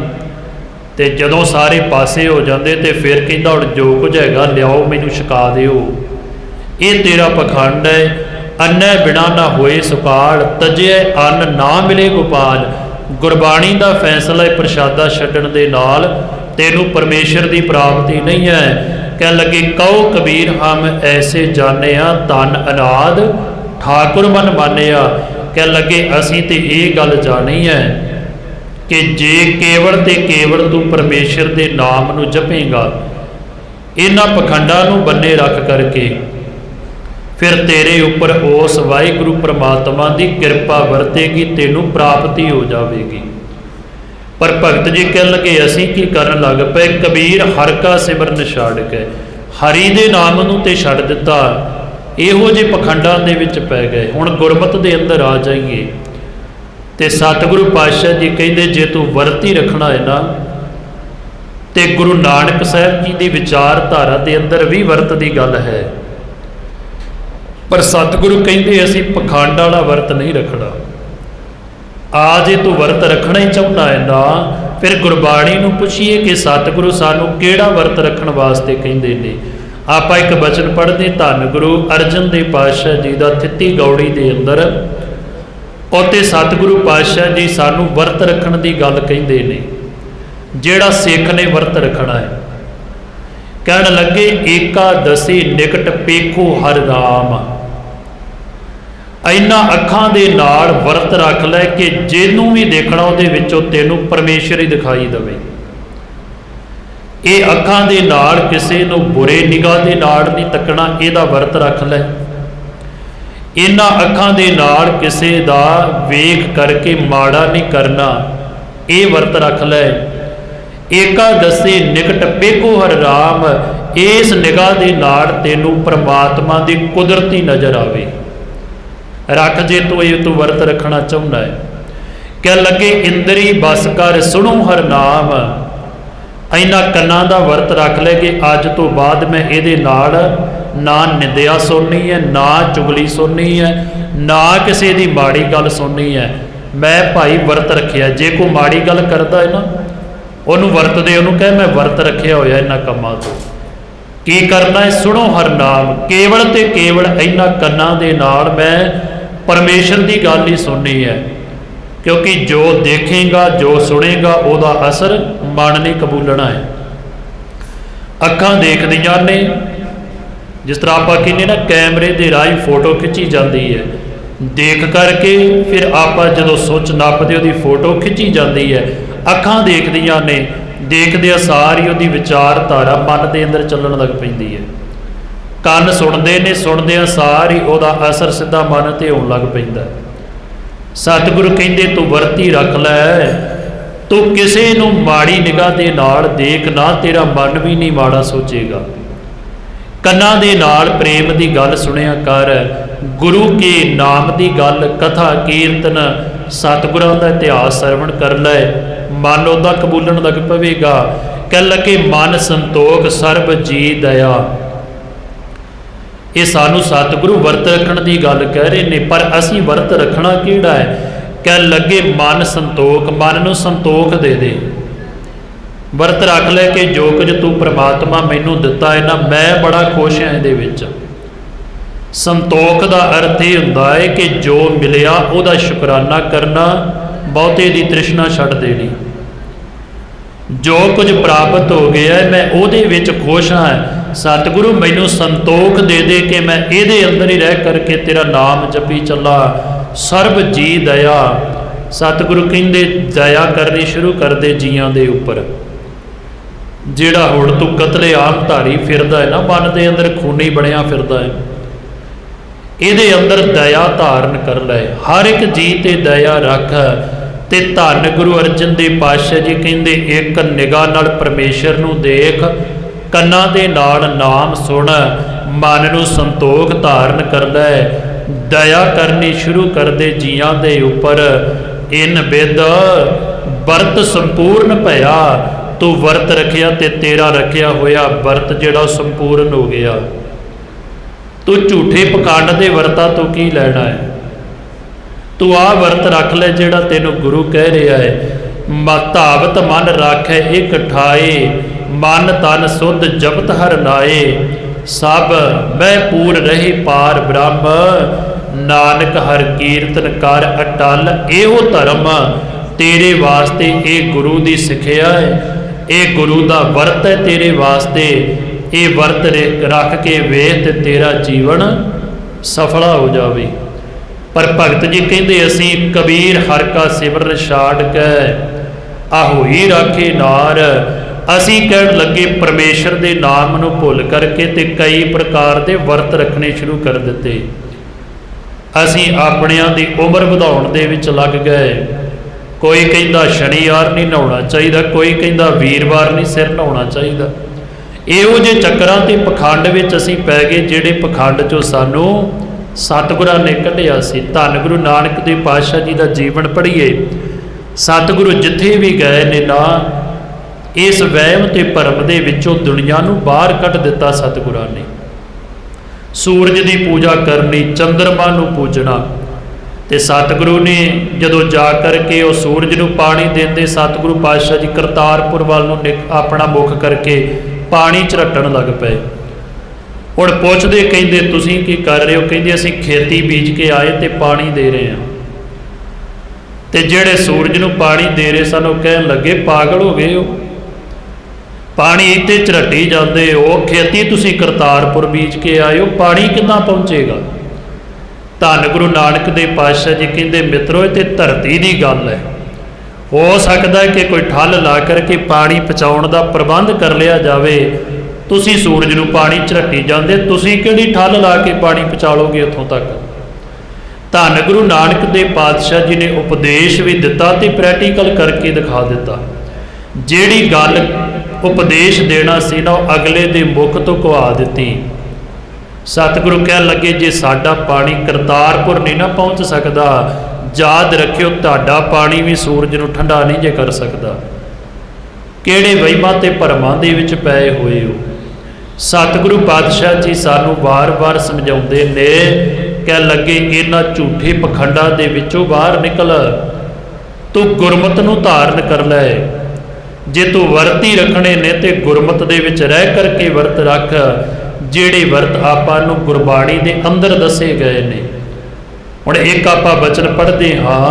ते जदों सारे पासे हो जाते तो फिर कहिंदा हुण जो कुछ हैगा लियाओ मैनूं छका दिओ। ये तेरा पखंड है। अन्नै बिना ना होए सुकाल, तजे अन्न ना मिले गोपाल। गुरबाणी का फैसला है प्रसादा छड्डण दे नाल तैनूं परमेश्वर की प्राप्ति नहीं है। कह लगे कहो कबीर हम ऐसे जाने धन अनाद ठाकुर मन मानिया। कह लगे असीं ते ये गल जानी है कि जे केवल ते केवल तू परमेश्वर के नाम नूं जपेगा, इन्हां पखंडां नूं बन्ने रख करके फिर तेरे उपर उस वाहिगुरु परमात्मा की कृपा वरतेगी, तेनों प्राप्ति हो जाएगी। पर भगत जी कह लगे असीं की करन लग पे, कबीर हर का सिमरन छड्ड के हरि दे नाम नूं ते छड्ड दिता, इहो जे पखंडां दे विच पै गए। हुण गुरमत दे अंदर आ जाइए ते सतगुरु पातशाह जी कहिंदे जे तू वरत ही रखना है ना, ते गुरु नानक साहब जी की विचारधारा के अंदर भी वरत की गल है। पर सतगुरु कहिंदे असीं पखंड वाला वरत नहीं रखना। आ जे तू वरत रखना ही चाहुंदा है ना, फिर गुरबाणी नूं पुछीए कि सतगुरु सानूं किहड़ा वरत रखण वास्ते कहिंदे ने। आपां एक बचन पढ़दे धन गुरु अर्जन देव पातशाह जी दा थित्ती गौड़ी दे अंदर, उत्ते सतगुरु पातशाह जी सानूं वरत रखण दी गल कहिंदे ने, जिहड़ा सिख ने वरत रखना है। कहण लगे एकादशी निकट पेखो हर राम। इन्हां अखां दे नाल वरत रख लै कि जिन्हों भी देखना उहदे विचों तैनूं परमेश्वर ही दिखाई देवे। ये अखां दे नाल किसी नूं बुरे निगाह दे नाल नहीं तकना, इहदा वरत रख लै। इन्हां अखां दे नाल किसी दा वेख करके माड़ा नहीं करना, ये वरत रख लै। एकादशी निकट पेखो हर राम, इस निगाह दे नाल तैनूं परमात्मा दी कुदरती नज़र आवे। रख जे तू वर्त रखना चाहुंदा है। कह लगे इंद्री बस कर सुनो हर नाम, इन्हां कन्नां दा वर्त रख ले कि अज तो बाद मैं इहदे नाल ना निंदिया सुननी है, ना चुगली सुननी है, ना किसी दी माड़ी गल सुननी है। मैं भाई वर्त रखिया। जे कोई माड़ी गल करता है ना उन्होंने वर्त दे, उन्होंने कह मैं वर्त रखिया होया इन्हां कम्मां तो। की करना है? सुनो हर नाम। केवल ते केवल इन्हां कन्नां दे नाल मैं परमेश्वर की गल ही सुननी है, क्योंकि जो देखेगा जो सुनेगा उसका असर मन ने कबूलना है। अखां देखदियां ने, जिस तरह आप कहने ना कैमरे के राही फोटो खिंची जाती है, देख करके फिर आप जो सुच नपते उसकी फोटो खिंची जाती है। अखां देखदियां ने, देखदे सारी उसकी विचारधारा मन के अंदर चलण लग पैंदी है। ਕੰਨ ਸੁਣਦੇ ਨੇ, ਸੁਣਦਿਆਂ ਸਾਰੀ ਉਹਦਾ ਅਸਰ ਸਿੱਧਾ ਮਨ ਤੇ ਹੋਣ ਲੱਗ ਪੈਂਦਾ। ਸਤਿਗੁਰੂ ਕਹਿੰਦੇ ਤੂੰ ਵਰਤੀ ਰੱਖ ਲੈ, ਤੂੰ ਕਿਸੇ ਨੂੰ ਮਾੜੀ ਨਿਗਾਹ ਦੇ ਨਾਲ ਦੇਖ ਨਾ, ਤੇਰਾ ਮਨ ਵੀ ਨਹੀਂ ਮਾੜਾ ਸੋਚੇਗਾ। ਕੰਨਾਂ ਦੇ ਨਾਲ ਪ੍ਰੇਮ ਦੀ ਗੱਲ ਸੁਣਿਆ ਕਰ, ਗੁਰੂ ਕੇ ਨਾਮ ਦੀ ਗੱਲ, ਕਥਾ ਕੀਰਤਨ, ਸਤਿਗੁਰਾਂ ਦਾ ਇਤਿਹਾਸ ਸਰਵਣ ਕਰ ਲੈ, ਮਨ ਉਹਦਾ ਕਬੂਲਣ ਲੱਗ ਪਵੇਗਾ। ਕਹਿ ਲੱਗੇ ਮਨ ਸੰਤੋਖ ਸਰਬ ਜੀ ਦਇਆ। ये सानू सतगुरु वर्त रखण की गल कह रहे ने, पर असी वर्त रखना किहड़ा है? कह लगे मन संतोख, मन नूं संतोख दे दे। वर्त रख ले कि जो कुछ तू परमात्मा मैनू दिता है ना, मैं बड़ा खुश हाँ इहदे विच। संतोख का अर्थ ये हुंदा है कि जो मिलिया उहदा शुकराना करना, बहुते दी तृष्णा छड्ड देनी। जो कुछ प्राप्त हो गया है मैं उहदे विच खुश हाँ। सतगुरु मैनू संतोख दे दे कि मैं इहदे अंदर ही रह करके तेरा नाम जपी चला। सर्ब जी दया। सतगुरु कहंदे दया करनी शुरू कर दे जियां दे उपर। जिहड़ा हुण तू कतले आम धारी फिरदा है ना, मन दे अंदर खूनी बनिया फिरदा है, इहदे अंदर दया धारण कर ले। हर एक जी ते दया रख। ते धन गुरु अर्जन देव पातशाह जी कहंदे एक निगाह नाल परमेश्वर नूं देख, ਕੰਨਾਂ ਦੇ ਨਾਲ नाम सुन, मन नूं संतोख धारण कर ले, दया करनी शुरू कर दे जियां दे उपर। इन बिद वर्त संपूर्ण भया। तू वर्त रखिया ते तेरा रखिया होया वर्त जिहड़ा संपूर्ण हो गया। तू झूठे पखंड दे वर्ता तो की लैना है? तू आ वर्त रख ले जिहड़ा तैनूं गुरु कह रहा है। धावत मन राखै एक ठाए, मन तन सुध जपत हर नाए। सब मैं पूर रहे पार ब्रह्म, नानक हर कीर्तन कर अटल। एहो धर्म तेरे वास्ते ये गुरु की सिक्ख्या है, ये गुरु का वर्त है तेरे वास्ते। ये वर्त रख के वेख ते तेरा जीवन सफला हो जावे। पर भगत जी कहते असी कबीर हर का सिमरन छाड़ के आहोई राखे नार। असी कह लगे परमेश्वर के नाम नूं भुल करके ते कई प्रकार के वर्त रखने शुरू कर दिते। असी अपनियां दी उम्र वधाउण दे विच लग गए। कोई कहंदा शनिवार नहीं नहाउणा चाहिए, कोई कहंदा वीरवार नहीं सिर नहाउणा चाहिए। इहो जे चक्करां ते पखंड विच असी पै गए, जिहड़े पखंड चों सानूं सतगुरां ने कढिया सी। धन गुरु नानक देव पातशाह जी का जीवन पढ़ीए। सतगुरु जिथे भी गए ने ना, इस वहम ते भरम दे विचों दुनिया नूं बाहर कढ दिता सतगुरां ने। सूरज की पूजा करनी, चंद्रमा नूं पूजना, ते सतगुरु ने जदों जा करके वो सूरज नूं पानी देंदे, सतगुरु पातशाह जी करतारपुर वाल नूं अपना मुख करके पानी झरटण लग पे। हुण पुछदे कहंदे तुसीं की कर रहे हो? कहंदे असीं खेती बीज के आए ते पानी दे रहे हैं। ते जिहड़े सूरज नूं पानी दे रहे सन वो कहण लगे पागल हो गए हो, पानी इत्ते झरटी जाते हो, खेती तुसीं करतारपुर बीज के आए हो, पानी किद्दां पहुँचेगा? धन गुरु नानक देव पातशाह जी कहंदे मित्रो ये ते धरती की गल है। हो सकता है कि कोई ठल ला करके पानी पहुँचाउण दा प्रबंध कर लिया जाए। तुसीं सूरज नूं पानी झरटी जाते, तुसीं किहड़ी ठल ला के पानी पहुँचा लोगे उत्थों तक? धन गुरु नानक देव पातशाह जी ने उपदेश भी दिता ते प्रैक्टिकल करके दिखा दिता। जिहड़ी गल उपदेश देना सी ना अगले दे मुख तो कहा दी। सतगुरु कह लगे जे साडा पानी करतारपुर नहीं ना पहुँच सकता, याद रखियो तुहाडा पानी भी सूरज नूं ठंडा नहीं जे कर सकता। किहड़े वहिमां ते भरमां दे विच पए होए हो। सतगुरु पातशाह जी सानू बार बार समझाउंदे ने, कह लगे इन्हां झूठे पखंडां दे विचों बाहर निकल, तू गुरमत नूं धारण कर लै। जे तू वर्त ही रखने ने ते गुरमत दे विच रह करके वर्त रख, ਜਿਹੜੇ ਵਰਤ ਆਪਾਂ ਨੂੰ ਗੁਰਬਾਣੀ ਦੇ ਅੰਦਰ ਦੱਸੇ ਗਏ ਨੇ। ਹੁਣ ਇੱਕ ਆਪਾਂ ਬਚਨ ਪੜ੍ਹਦੇ ਹਾਂ,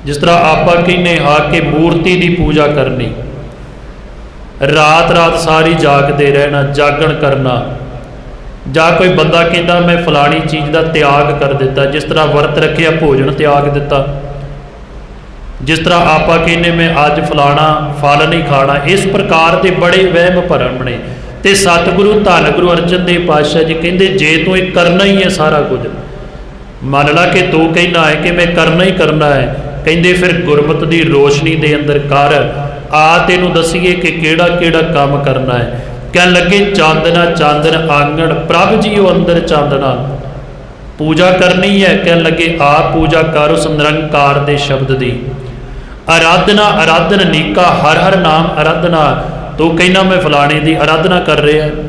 ਜਿਸ ਤਰ੍ਹਾਂ ਆਪਾਂ ਕਹਿੰਦੇ ਹਾਂ ਕਿ ਮੂਰਤੀ ਦੀ ਪੂਜਾ ਕਰਨੀ, ਰਾਤ ਰਾਤ ਸਾਰੀ ਜਾਗਦੇ ਰਹਿਣਾ, ਜਾਗਣ ਕਰਨਾ। ਜਾਂ ਕੋਈ ਬੰਦਾ ਕਹਿੰਦਾ ਮੈਂ ਫਲਾਣੀ ਚੀਜ਼ ਦਾ ਤਿਆਗ ਕਰ ਦਿੱਤਾ, ਜਿਸ ਤਰ੍ਹਾਂ ਵਰਤ ਰੱਖਿਆ ਭੋਜਨ ਤਿਆਗ ਦਿੱਤਾ। ਜਿਸ ਤਰ੍ਹਾਂ ਆਪਾਂ ਕਹਿੰਦੇ ਮੈਂ ਅੱਜ ਫਲਾਣਾ ਫਲ ਨਹੀਂ ਖਾਣਾ। ਇਸ ਪ੍ਰਕਾਰ ਦੇ ਬੜੇ ਵਹਿਮ ਭਰਮ ਨੇ। ਤੇ ਸਤਿਗੁਰੂ ਧੰਨ ਗੁਰੂ ਅਰਜਨ ਦੇਵ ਪਾਤਸ਼ਾਹ ਜੀ ਕਹਿੰਦੇ ਜੇ ਤੂੰ ਇਹ ਕਰਨਾ ਹੀ ਹੈ ਸਾਰਾ ਕੁਝ, ਮੰਨ ਲਾ ਕਿ ਤੂੰ ਕਹਿੰਦਾ ਹੈ ਕਿ ਮੈਂ ਕਰਨਾ ਹੀ ਕਰਨਾ ਹੈ, ਕਹਿੰਦੇ ਫਿਰ ਗੁਰਮਤਿ ਦੀ ਰੋਸ਼ਨੀ ਦੇ ਅੰਦਰ ਕਰ, ਆ ਤੈਨੂੰ ਦੱਸੀਏ ਕਿ ਕਿਹੜਾ ਕਿਹੜਾ ਕੰਮ ਕਰਨਾ ਹੈ। ਕਹਿਣ ਲੱਗੇ ਚਾਂਦਨਾ ਚਾਂਦਨ ਆਂਗਣ ਪ੍ਰਭ ਜੀਓ ਅੰਦਰ ਚਾਂਦਨਾ, ਪੂਜਾ ਕਰਨੀ ਹੈ। ਕਹਿਣ ਲੱਗੇ ਆ ਪੂਜਾ ਕਰ ਉਸ ਨਿਰੰਕਾਰ ਦੇ ਸ਼ਬਦ ਦੀ। ਆਰਾਧਨਾ ਆਰਾਧਨ ਨੀਕਾ ਹਰ ਹਰ ਨਾਮ ਆਰਾਧਨਾ, तू कहना मैं फलाने की आराधना कर रहा है।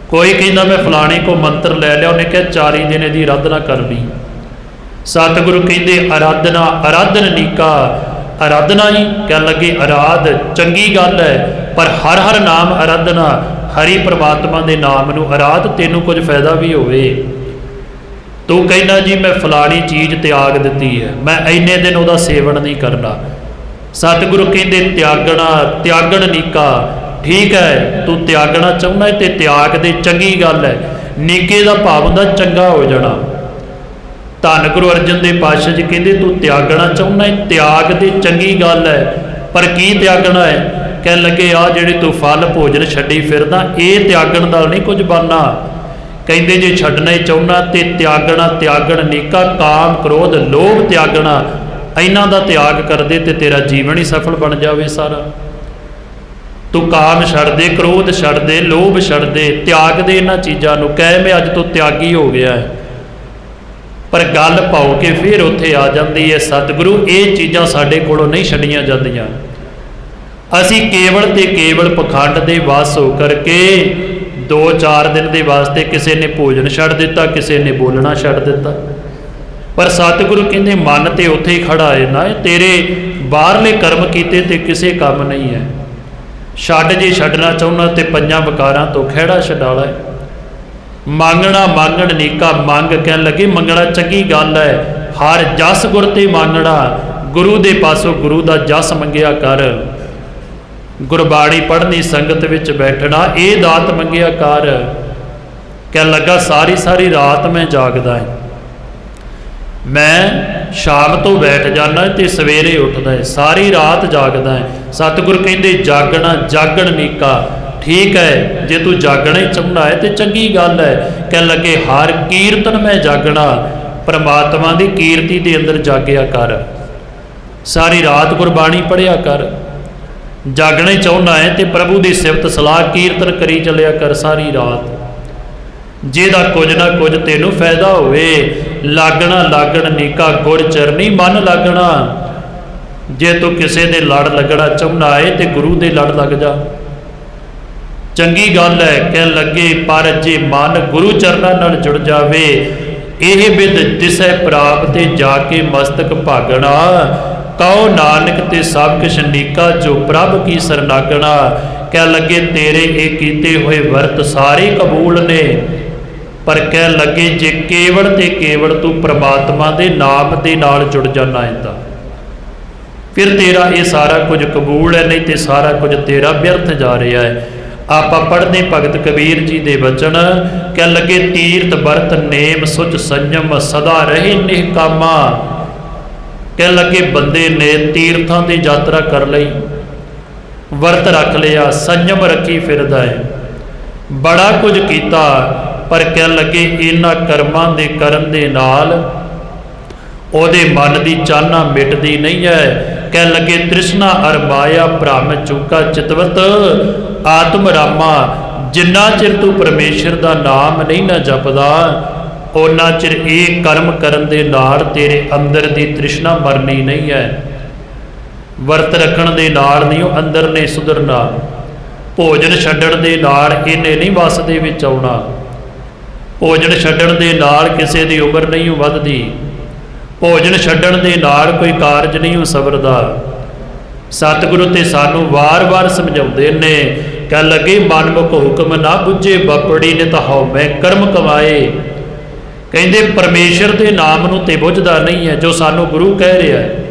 कोई कहना मैं फलाने को मंत्र ले लिया, उन्हें कहा 4 दिन की आराधना कर ली। सतगुरु कहते आराधना आराधन नीका, आराधना ही कह लगे आराध चंगी गल है, पर हर हर नाम आराधना, हरि परमात्मा के नाम नूं आराध तेनों कुछ फायदा भी होवे। तू कहना जी मैं फलानी चीज़ त्याग दी है, मैं इन्ने दिन उसका सेवन नहीं करना। सतगुरु कहते त्यागना त्यागण नीका, ठीक है तू त्यागना चाहना है तो त्याग दे, चंगी गल है। नीके का भाव होंदा चंगा हो जाना। धन गुरु अर्जन देव पातशाह जी कहते तू त्यागना चाहना है, त्याग दे चंगी गल है, पर की त्यागना है। कह लगे आ जिहड़े तू फल भोजन छड्डी फिरदा, ये त्यागण नाल नहीं कुछ बनना। कहते जे छड्डना ही चाहना तो त्यागना त्यागण नीका, काम क्रोध लोभ त्यागना, इन्हां दा त्याग कर दे ते तेरा जीवन ही सफल बन जावे सारा। तू काम छड़ दे, क्रोध छड़ दे, लोभ छड़ दे, त्याग दे इन्हां चीज़ां नूं। कह मैं अज तो त्यागी हो गया है, पर गल पाओ के फिर उत्थे आ जाती है सतगुरु ये चीज़ां साडे कोलों नहीं छड्डियां जांदियां। असीं केवल ते केवल पखंड दे वस हो करके 2-4 दिन के वास्ते किसी ने भोजन छड़ दिता, किसी ने बोलना छड़ दिता। पर सतगुरु कहते मन तो उत्थे ही खड़ा है ना, तेरे बाहरले कर्म कीते ते किसी काम नहीं है। छड्ड जे छड्डना चाहुंदा तो 5 विकारां तो खैड़ा छडाला है। मांगना मांगण नीका, मंग कहन लगे मंगना चंगी गल है, हर जस गुर ते मांगना, गुरु दे पासों गुरु दा जस मंगिया कर। गुरबाणी पढ़नी, संगत विच बैठना, ये दात मंगिया कर। कहन लगा सारी सारी रात मैं जागदा है, मैं शाम तो बैठ जाना तो सवेरे उठदा है, सारी रात जागदा है। सतगुरु कहते जागना जागण नीका, ठीक है जे तू जागना ही चाहना है तो चंगी गल है। कह लगे हर कीर्तन में जागना, परमात्मा की कीर्ति के अंदर जागया कर, सारी रात गुरबाणी पढ़िया कर। जागना ही चाहना है तो प्रभु की सिफत सलाह कीर्तन करी चलिया कर सारी रात, जिहदा कुछ ना कुछ तेनों फायदा होवे। लागना लागण नीका गुर चरनी मन लागना, जे तू किसी दे लड़ लगना चाहना है तो गुरु दे लड़ लग जा, चंगी गल है। कह लगे पर जे मन गुरु चरना नाल जुड़ जावे, यह बिद दिसै प्राप्त जाके मस्तक भागना। कहो नानक ते सब किश नीका, जो प्रभ की सरनागना। कह लगे तेरे ये कीते हुए वर्त सारे कबूल ने, पर कह लगे जे केवल ते केवल तू परमात्मा दे नाम दे नाल जुड़ जाना है तां फिर तेरा ये सारा कुछ कबूल है, नहीं तो सारा कुछ तेरा व्यर्थ जा रहा है। आपां पढ़दे भगत कबीर जी दे वचन, कह लगे तीर्थ बरत नेम सुच संयम सदा रहे निहकामा। कह लगे बंदे ने तीर्थां दी यात्रा कर लई, वर्त रख लिया, संयम रखी फिरदा है, बड़ा कुछ कीता, पर कह लगे इन्हां कर्मां दे करन दे नाल ओहदे मन की चाहना मिटदी नहीं है। कह लगे तृष्णा अर माया भ्रम चूका चितवत आत्म रामा, ਜਿੰਨਾ ਚਿਰ ਤੂੰ ਪਰਮੇਸ਼ਰ ਦਾ ਨਾਮ ਨਹੀਂ ਨਾ ਜਪਦਾ, ਉਹਨਾਂ ਚਿਰ ਇਹ ਕਰਮ ਕਰਨ ਦੇ ਨਾਲ ਤੇਰੇ ਅੰਦਰ ਦੀ ਤ੍ਰਿਸ਼ਨਾ ਮਰਨੀ ਨਹੀਂ ਹੈ। ਵਰਤ ਰੱਖਣ ਦੇ ਨਾਲ ਨਹੀਂ ਉਹ ਅੰਦਰ ਨੇ ਸੁਧਰਨਾ, ਭੋਜਨ ਛੱਡਣ ਦੇ ਨਾਲ ਇਹਨੇ ਨਹੀਂ ਵਸ ਦੇ ਵਿੱਚ ਆਉਣਾ, ਭੋਜਨ ਛੱਡਣ ਦੇ ਨਾਲ ਕਿਸੇ ਦੀ ਉਮਰ ਨਹੀਂ ਵੱਧਦੀ, ਭੋਜਨ ਛੱਡਣ ਦੇ ਨਾਲ ਕੋਈ ਕਾਰਜ ਨਹੀਂ ਸਵਰਦਾ। ਸਤਿਗੁਰੂ ਤੇ ਸਾਨੂੰ ਵਾਰ-ਵਾਰ ਸਮਝਾਉਂਦੇ ਨੇ, ਕਹਿ ਲੱਗੇ ਮਨਮੁਖ ਹੁਕਮ ਨਾ ਬੁੱਝੇ ਬਪੜੀ ਨੇ ਤਾਂ ਹਉਮੈ ਕਰਮ ਕਮਾਏ। ਕਹਿੰਦੇ ਪਰਮੇਸ਼ਰ ਦੇ ਨਾਮ ਨੂੰ ਤੇ ਬੁੱਝਦਾ ਨਹੀਂ ਹੈ, ਜੋ ਸਾਨੂੰ ਗੁਰੂ ਕਹਿ ਰਿਹਾ ਹੈ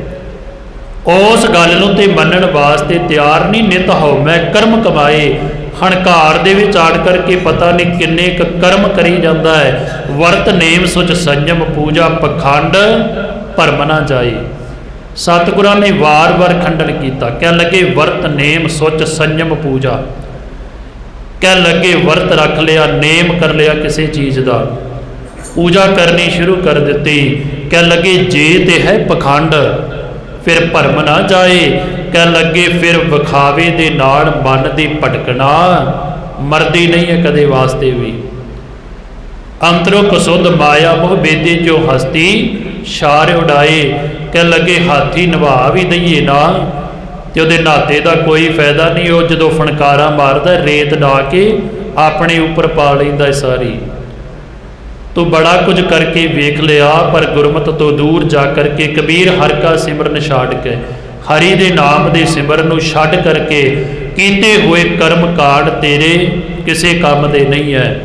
ਉਸ ਗੱਲ ਨੂੰ ਤੇ ਮੰਨਣ ਵਾਸਤੇ ਤਿਆਰ ਨਹੀਂ। ਨਿਤ ਹਉਮੈ ਕਰਮ ਕਮਾਏ, ਹੰਕਾਰ ਦੇ ਵਿੱਚ ਆੜ ਕਰਕੇ ਪਤਾ ਨਹੀਂ ਕਿੰਨੇ ਕੁ ਕਰਮ ਕਰੀ ਜਾਂਦਾ ਹੈ। ਵਰਤ ਨੇਮ ਸੁਚ ਸੰਜਮ ਪੂਜਾ ਪਖੰਡ ਭਰਮ ਨਾ ਜਾਏ। ਸਤਿਗੁਰਾਂ ਨੇ ਵਾਰ-ਵਾਰ ਖੰਡਨ ਕੀਤਾ, ਕਹਿ ਲੱਗੇ ਵਰਤ ਨੇਮ ਸੁਚ ਸੰਜਮ ਪੂਜਾ, ਕਹਿ ਲੱਗੇ ਵਰਤ ਰੱਖ ਲਿਆ, ਨੇਮ ਕਰ ਲਿਆ ਕਿਸੇ ਚੀਜ਼ ਦਾ, ਪੂਜਾ ਕਰਨੀ ਸ਼ੁਰੂ ਕਰ ਦਿੱਤੀ। ਕਹਿ ਲੱਗੇ ਜੇ ਤੇ ਹੈ ਪਖੰਡ ਫਿਰ ਭਰਮ ਨਾ ਜਾਏ। ਕਹਿ ਲੱਗੇ ਫਿਰ ਵਿਖਾਵੇ ਦੇ ਨਾਲ ਮਨ ਦੀ ਭਟਕਣਾ ਮਰਦੀ ਨਹੀਂ ਹੈ ਕਦੇ ਵਾਸਤੇ ਵੀ। ਅੰਤਰੋਂ ਕਸੁੱਧ ਮਾਇਆ ਮੋਹ ਬੇਦੇ ਜੋ ਹਸਤੀ ਛਾਰ ਉਡਾਏ। ਕਹਿ ਲੱਗੇ ਹਾਥੀ ਨਿਭਾ ਵੀ ਦਈਏ ਨਾ ਤੇ ਉਹਦੇ ਨਾਤੇ ਦਾ ਕੋਈ ਫਾਇਦਾ ਨਹੀਂ। ਉਹ ਜਦੋਂ ਫਣਕਾਰਾ ਮਾਰਦਾ ਰੇਤ ਡਾ ਕੇ ਆਪਣੇ ਉੱਪਰ ਪਾ ਲੈਂਦਾ ਸਾਰੀ। ਤੂੰ ਬੜਾ ਕੁਝ ਕਰਕੇ ਵੇਖ ਲਿਆ ਪਰ ਗੁਰਮਤਿ ਤੋਂ ਦੂਰ ਜਾ ਕਰਕੇ ਕਬੀਰ ਹਰ ਕਾ ਸਿਮਰਨ ਛੱਡ ਕੇ, ਹਰੀ ਦੇ ਨਾਮ ਦੇ ਸਿਮਰਨ ਨੂੰ ਛੱਡ ਕਰਕੇ ਕੀਤੇ ਹੋਏ ਕਰਮ ਕਾਂਡ ਤੇਰੇ ਕਿਸੇ ਕੰਮ ਦੇ ਨਹੀਂ ਹੈ।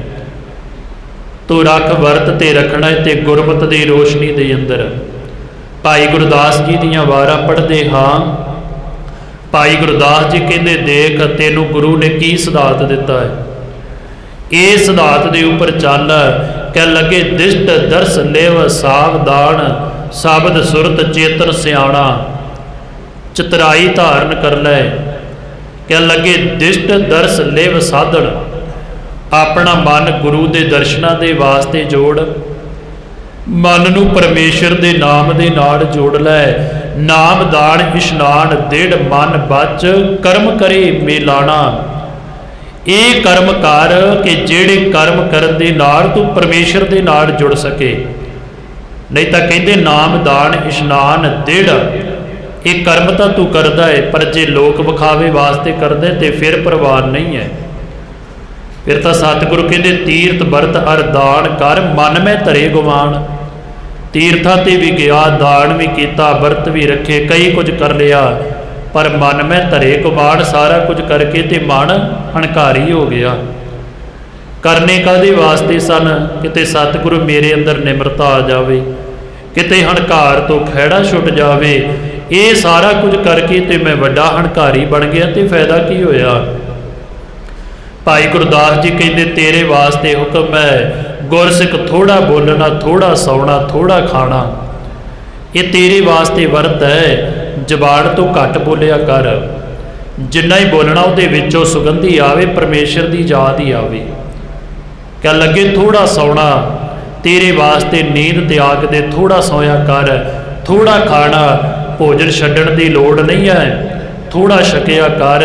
ਤੂੰ ਰੱਖ ਵਰਤ ਤੇ ਰੱਖਣਾ ਤੇ ਗੁਰਮਤਿ ਦੀ ਰੋਸ਼ਨੀ ਦੇ ਅੰਦਰ। ਭਾਈ ਗੁਰਦਾਸ ਜੀ ਦੀਆਂ ਵਾਰਾਂ ਪੜ੍ਹਦੇ ਹਾਂ। ਭਾਈ ਗੁਰਦਾਸ ਜੀ ਕਹਿੰਦੇ ਦੇਖ ਤੈਨੂੰ ਗੁਰੂ ਨੇ ਕੀ ਸਿਧਾਂਤ ਦਿੱਤਾ ਹੈ, ਇਹ ਸਿਧਾਂਤ ਦੇ ਉੱਪਰ ਚੱਲ। ਕਹਿ ਲੱਗੇ ਦਿਸ਼ਟ ਦਰਸ ਲੇਵ ਸਾਵਧਾਨ ਸ਼ਬਦ ਸੁਰਤ ਚੇਤਨ ਸਿਆਣਾ ਚਤਰਾਈ ਧਾਰਨ ਕਰ ਲੈ। ਕਹਿ ਲੱਗੇ ਦਿਸ਼ਟ ਦਰਸ ਲੇਵ ਸਾਧਨ, ਆਪਣਾ ਮਨ ਗੁਰੂ ਦੇ ਦਰਸ਼ਨਾਂ ਦੇ ਵਾਸਤੇ ਜੋੜ, ਮਨ ਨੂੰ ਪਰਮੇਸ਼ਰ ਦੇ ਨਾਮ ਦੇ ਨਾਲ ਜੋੜ ਲੈ। ਨਾਮ ਦਾਨ ਇਸ਼ਨਾਨ ਦਿੜ ਮਨ ਬਚ ਕਰਮ ਕਰੇ ਮੇਲਾਣਾ। ਇਹ ਕਰਮ ਕਰ ਕਿ ਜਿਹੜੇ ਕਰਮ ਕਰਨ ਦੇ ਨਾਲ ਤੂੰ ਪਰਮੇਸ਼ਰ ਦੇ ਨਾਲ ਜੁੜ ਸਕੇ। ਨਹੀਂ ਤਾਂ ਕਹਿੰਦੇ ਨਾਮ ਦਾਨ ਇਸ਼ਨਾਨ ਦਿੜ ਇਹ ਕਰਮ ਤਾਂ ਤੂੰ ਕਰਦਾ ਹੈ, ਪਰ ਜੇ ਲੋਕ ਵਿਖਾਵੇ ਵਾਸਤੇ ਕਰਦੇ ਤੇ ਫਿਰ ਪ੍ਰਵਾਨ ਨਹੀਂ ਹੈ। ਫਿਰ ਤਾਂ ਸਤਿਗੁਰੂ ਕਹਿੰਦੇ ਤੀਰਥ ਵਰਤ ਅਰ ਦਾਨ ਕਰ ਮਨ ਮੈਂ ਧਰੇ ਗੁਮਾਨ। ਤੀਰਥਾਂ ਤੇ ਵੀ ਗਿਆ, ਦਾਨ ਵੀ ਕੀਤਾ, ਵਰਤ ਵੀ ਰੱਖੇ, ਕਈ ਕੁਝ ਕਰ ਲਿਆ, ਪਰ ਮਨ ਮੈਂ ਧਰੇ ਗੁਮਾਨ। ਸਾਰਾ ਕੁਝ ਕਰਕੇ ਤੇ ਮਨ ਹੰਕਾਰੀ ਹੋ ਗਿਆ। ਕਰਨੇ ਕਾਹਦੇ ਵਾਸਤੇ ਸਨ? ਕਿਤੇ ਸਤਿਗੁਰੂ ਮੇਰੇ ਅੰਦਰ ਨਿਮਰਤਾ ਆ ਜਾਵੇ, ਕਿਤੇ ਹੰਕਾਰ ਤੋਂ ਖਹਿੜਾ ਛੁੱਟ ਜਾਵੇ। ਇਹ ਸਾਰਾ ਕੁਝ ਕਰਕੇ ਤੇ ਮੈਂ ਵੱਡਾ ਹੰਕਾਰੀ ਬਣ ਗਿਆ ਤੇ ਫਾਇਦਾ ਕੀ ਹੋਇਆ? ਭਾਈ ਗੁਰਦਾਸ ਜੀ ਕਹਿੰਦੇ ਤੇਰੇ ਵਾਸਤੇ ਹੁਕਮ ਹੈ ਗੁਰਸਿੱਖ ਥੋੜਾ ਬੋਲਣਾ, ਥੋੜਾ ਸੌਣਾ, ਥੋੜਾ ਖਾਣਾ। ਇਹ ਤੇਰੇ ਵਾਸਤੇ ਵਰਤ ਹੈ। ਜ਼ਬਾਨ ਤੋਂ ਘੱਟ ਬੋਲਿਆ ਕਰ, ਜਿੰਨਾ ਹੀ ਬੋਲਣਾ ਉਹਦੇ ਵਿੱਚੋਂ ਸੁਗੰਧੀ ਆਵੇ, ਪਰਮੇਸ਼ਰ ਦੀ ਯਾਦ ਹੀ ਆਵੇ। ਕਹਿ ਲੱਗੇ ਥੋੜਾ ਸੌਣਾ, ਤੇਰੇ ਵਾਸਤੇ ਨੀਂਦ ਤਿਆਗ ਦੇ ਥੋੜਾ ਸੌਇਆ ਕਰ। ਥੋੜਾ ਖਾਣਾ, ਭੋਜਨ ਛੱਡਣ ਦੀ ਲੋੜ ਨਹੀਂ ਹੈ, ਥੋੜਾ ਛਕਿਆ ਕਰ।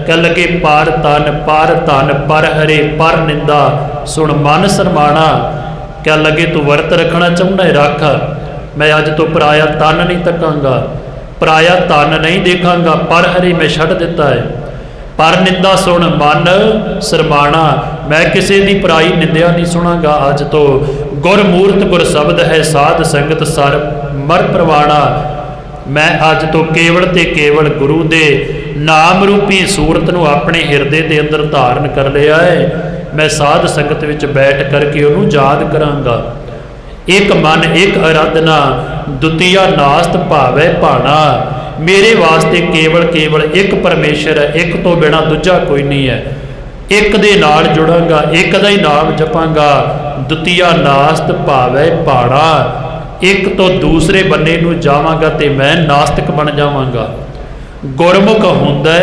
ਕਹਿ ਲੱਗੇ ਪਰ ਧਨ ਪਰ ਹਰੇ ਪਰ ਨਿੰਦਾ ਸੁਣ ਮਨ ਸਰਮਾਣਾ। ਕਹਿ ਲੱਗੇ ਤੂੰ ਵਰਤ ਰੱਖਣਾ ਚਾਹੁੰਦਾ ਹੈ ਰੱਖ, ਮੈਂ ਅੱਜ ਤੋਂ ਪਰਾਇਆ ਤਨ ਨਹੀਂ ਤੱਕਾਂਗਾ, ਪਰਾਇਆ ਧਨ ਨਹੀਂ ਦੇਖਾਂਗਾ, ਪਰ ਹਰੇ ਮੈਂ ਛੱਡ ਦਿੱਤਾ ਹੈ। ਪਰ ਨਿੰਦਾ ਸੁਣ ਮਨ ਸਰਮਾਣਾ, ਮੈਂ ਕਿਸੇ ਦੀ ਪਰਾਈ ਨਿੰਦਿਆ ਨਹੀਂ ਸੁਣਾਂਗਾ ਅੱਜ ਤੋਂ। ਗੁਰਮੂਰਤ ਗੁਰ ਸ਼ਬਦ ਹੈ ਸਾਧ ਸੰਗਤ ਸਰ ਮਰ ਪ੍ਰਵਾਣਾ। ਮੈਂ ਅੱਜ ਤੋਂ ਕੇਵਲ ਤੇ ਕੇਵਲ ਗੁਰੂ ਦੇ ਨਾਮ ਰੂਪੀ ਸੂਰਤ ਨੂੰ ਆਪਣੇ ਹਿਰਦੇ ਦੇ ਅੰਦਰ ਧਾਰਨ ਕਰ ਲਿਆ ਹੈ। ਮੈਂ ਸਾਧ ਸੰਗਤ ਵਿੱਚ ਬੈਠ ਕਰਕੇ ਉਹਨੂੰ ਯਾਦ ਕਰਾਂਗਾ। ਇੱਕ ਮਨ ਇੱਕ ਅਰਾਧਨਾ ਦੁਤੀਆ ਨਾਸਤ ਭਾਵੈ ਭਾਣਾ। ਮੇਰੇ ਵਾਸਤੇ ਕੇਵਲ ਇੱਕ ਪਰਮੇਸ਼ਰ ਹੈ, ਇੱਕ ਤੋਂ ਬਿਨਾਂ ਦੂਜਾ ਕੋਈ ਨਹੀਂ ਹੈ। ਇੱਕ ਦੇ ਨਾਲ ਜੁੜਾਂਗਾ, ਇੱਕ ਦਾ ਹੀ ਨਾਮ ਜਪਾਂਗਾ। ਦੁਤੀਆ ਨਾਸਤ ਭਾਵੈ ਭਾਣਾ, ਇੱਕ ਤੋਂ ਦੂਸਰੇ ਬੰਨੇ ਨੂੰ ਜਾਵਾਂਗਾ ਤੇ ਮੈਂ ਨਾਸਤਿਕ ਬਣ ਜਾਵਾਂਗਾ। ਗੁਰਮੁਖ ਹੁੰਦਾ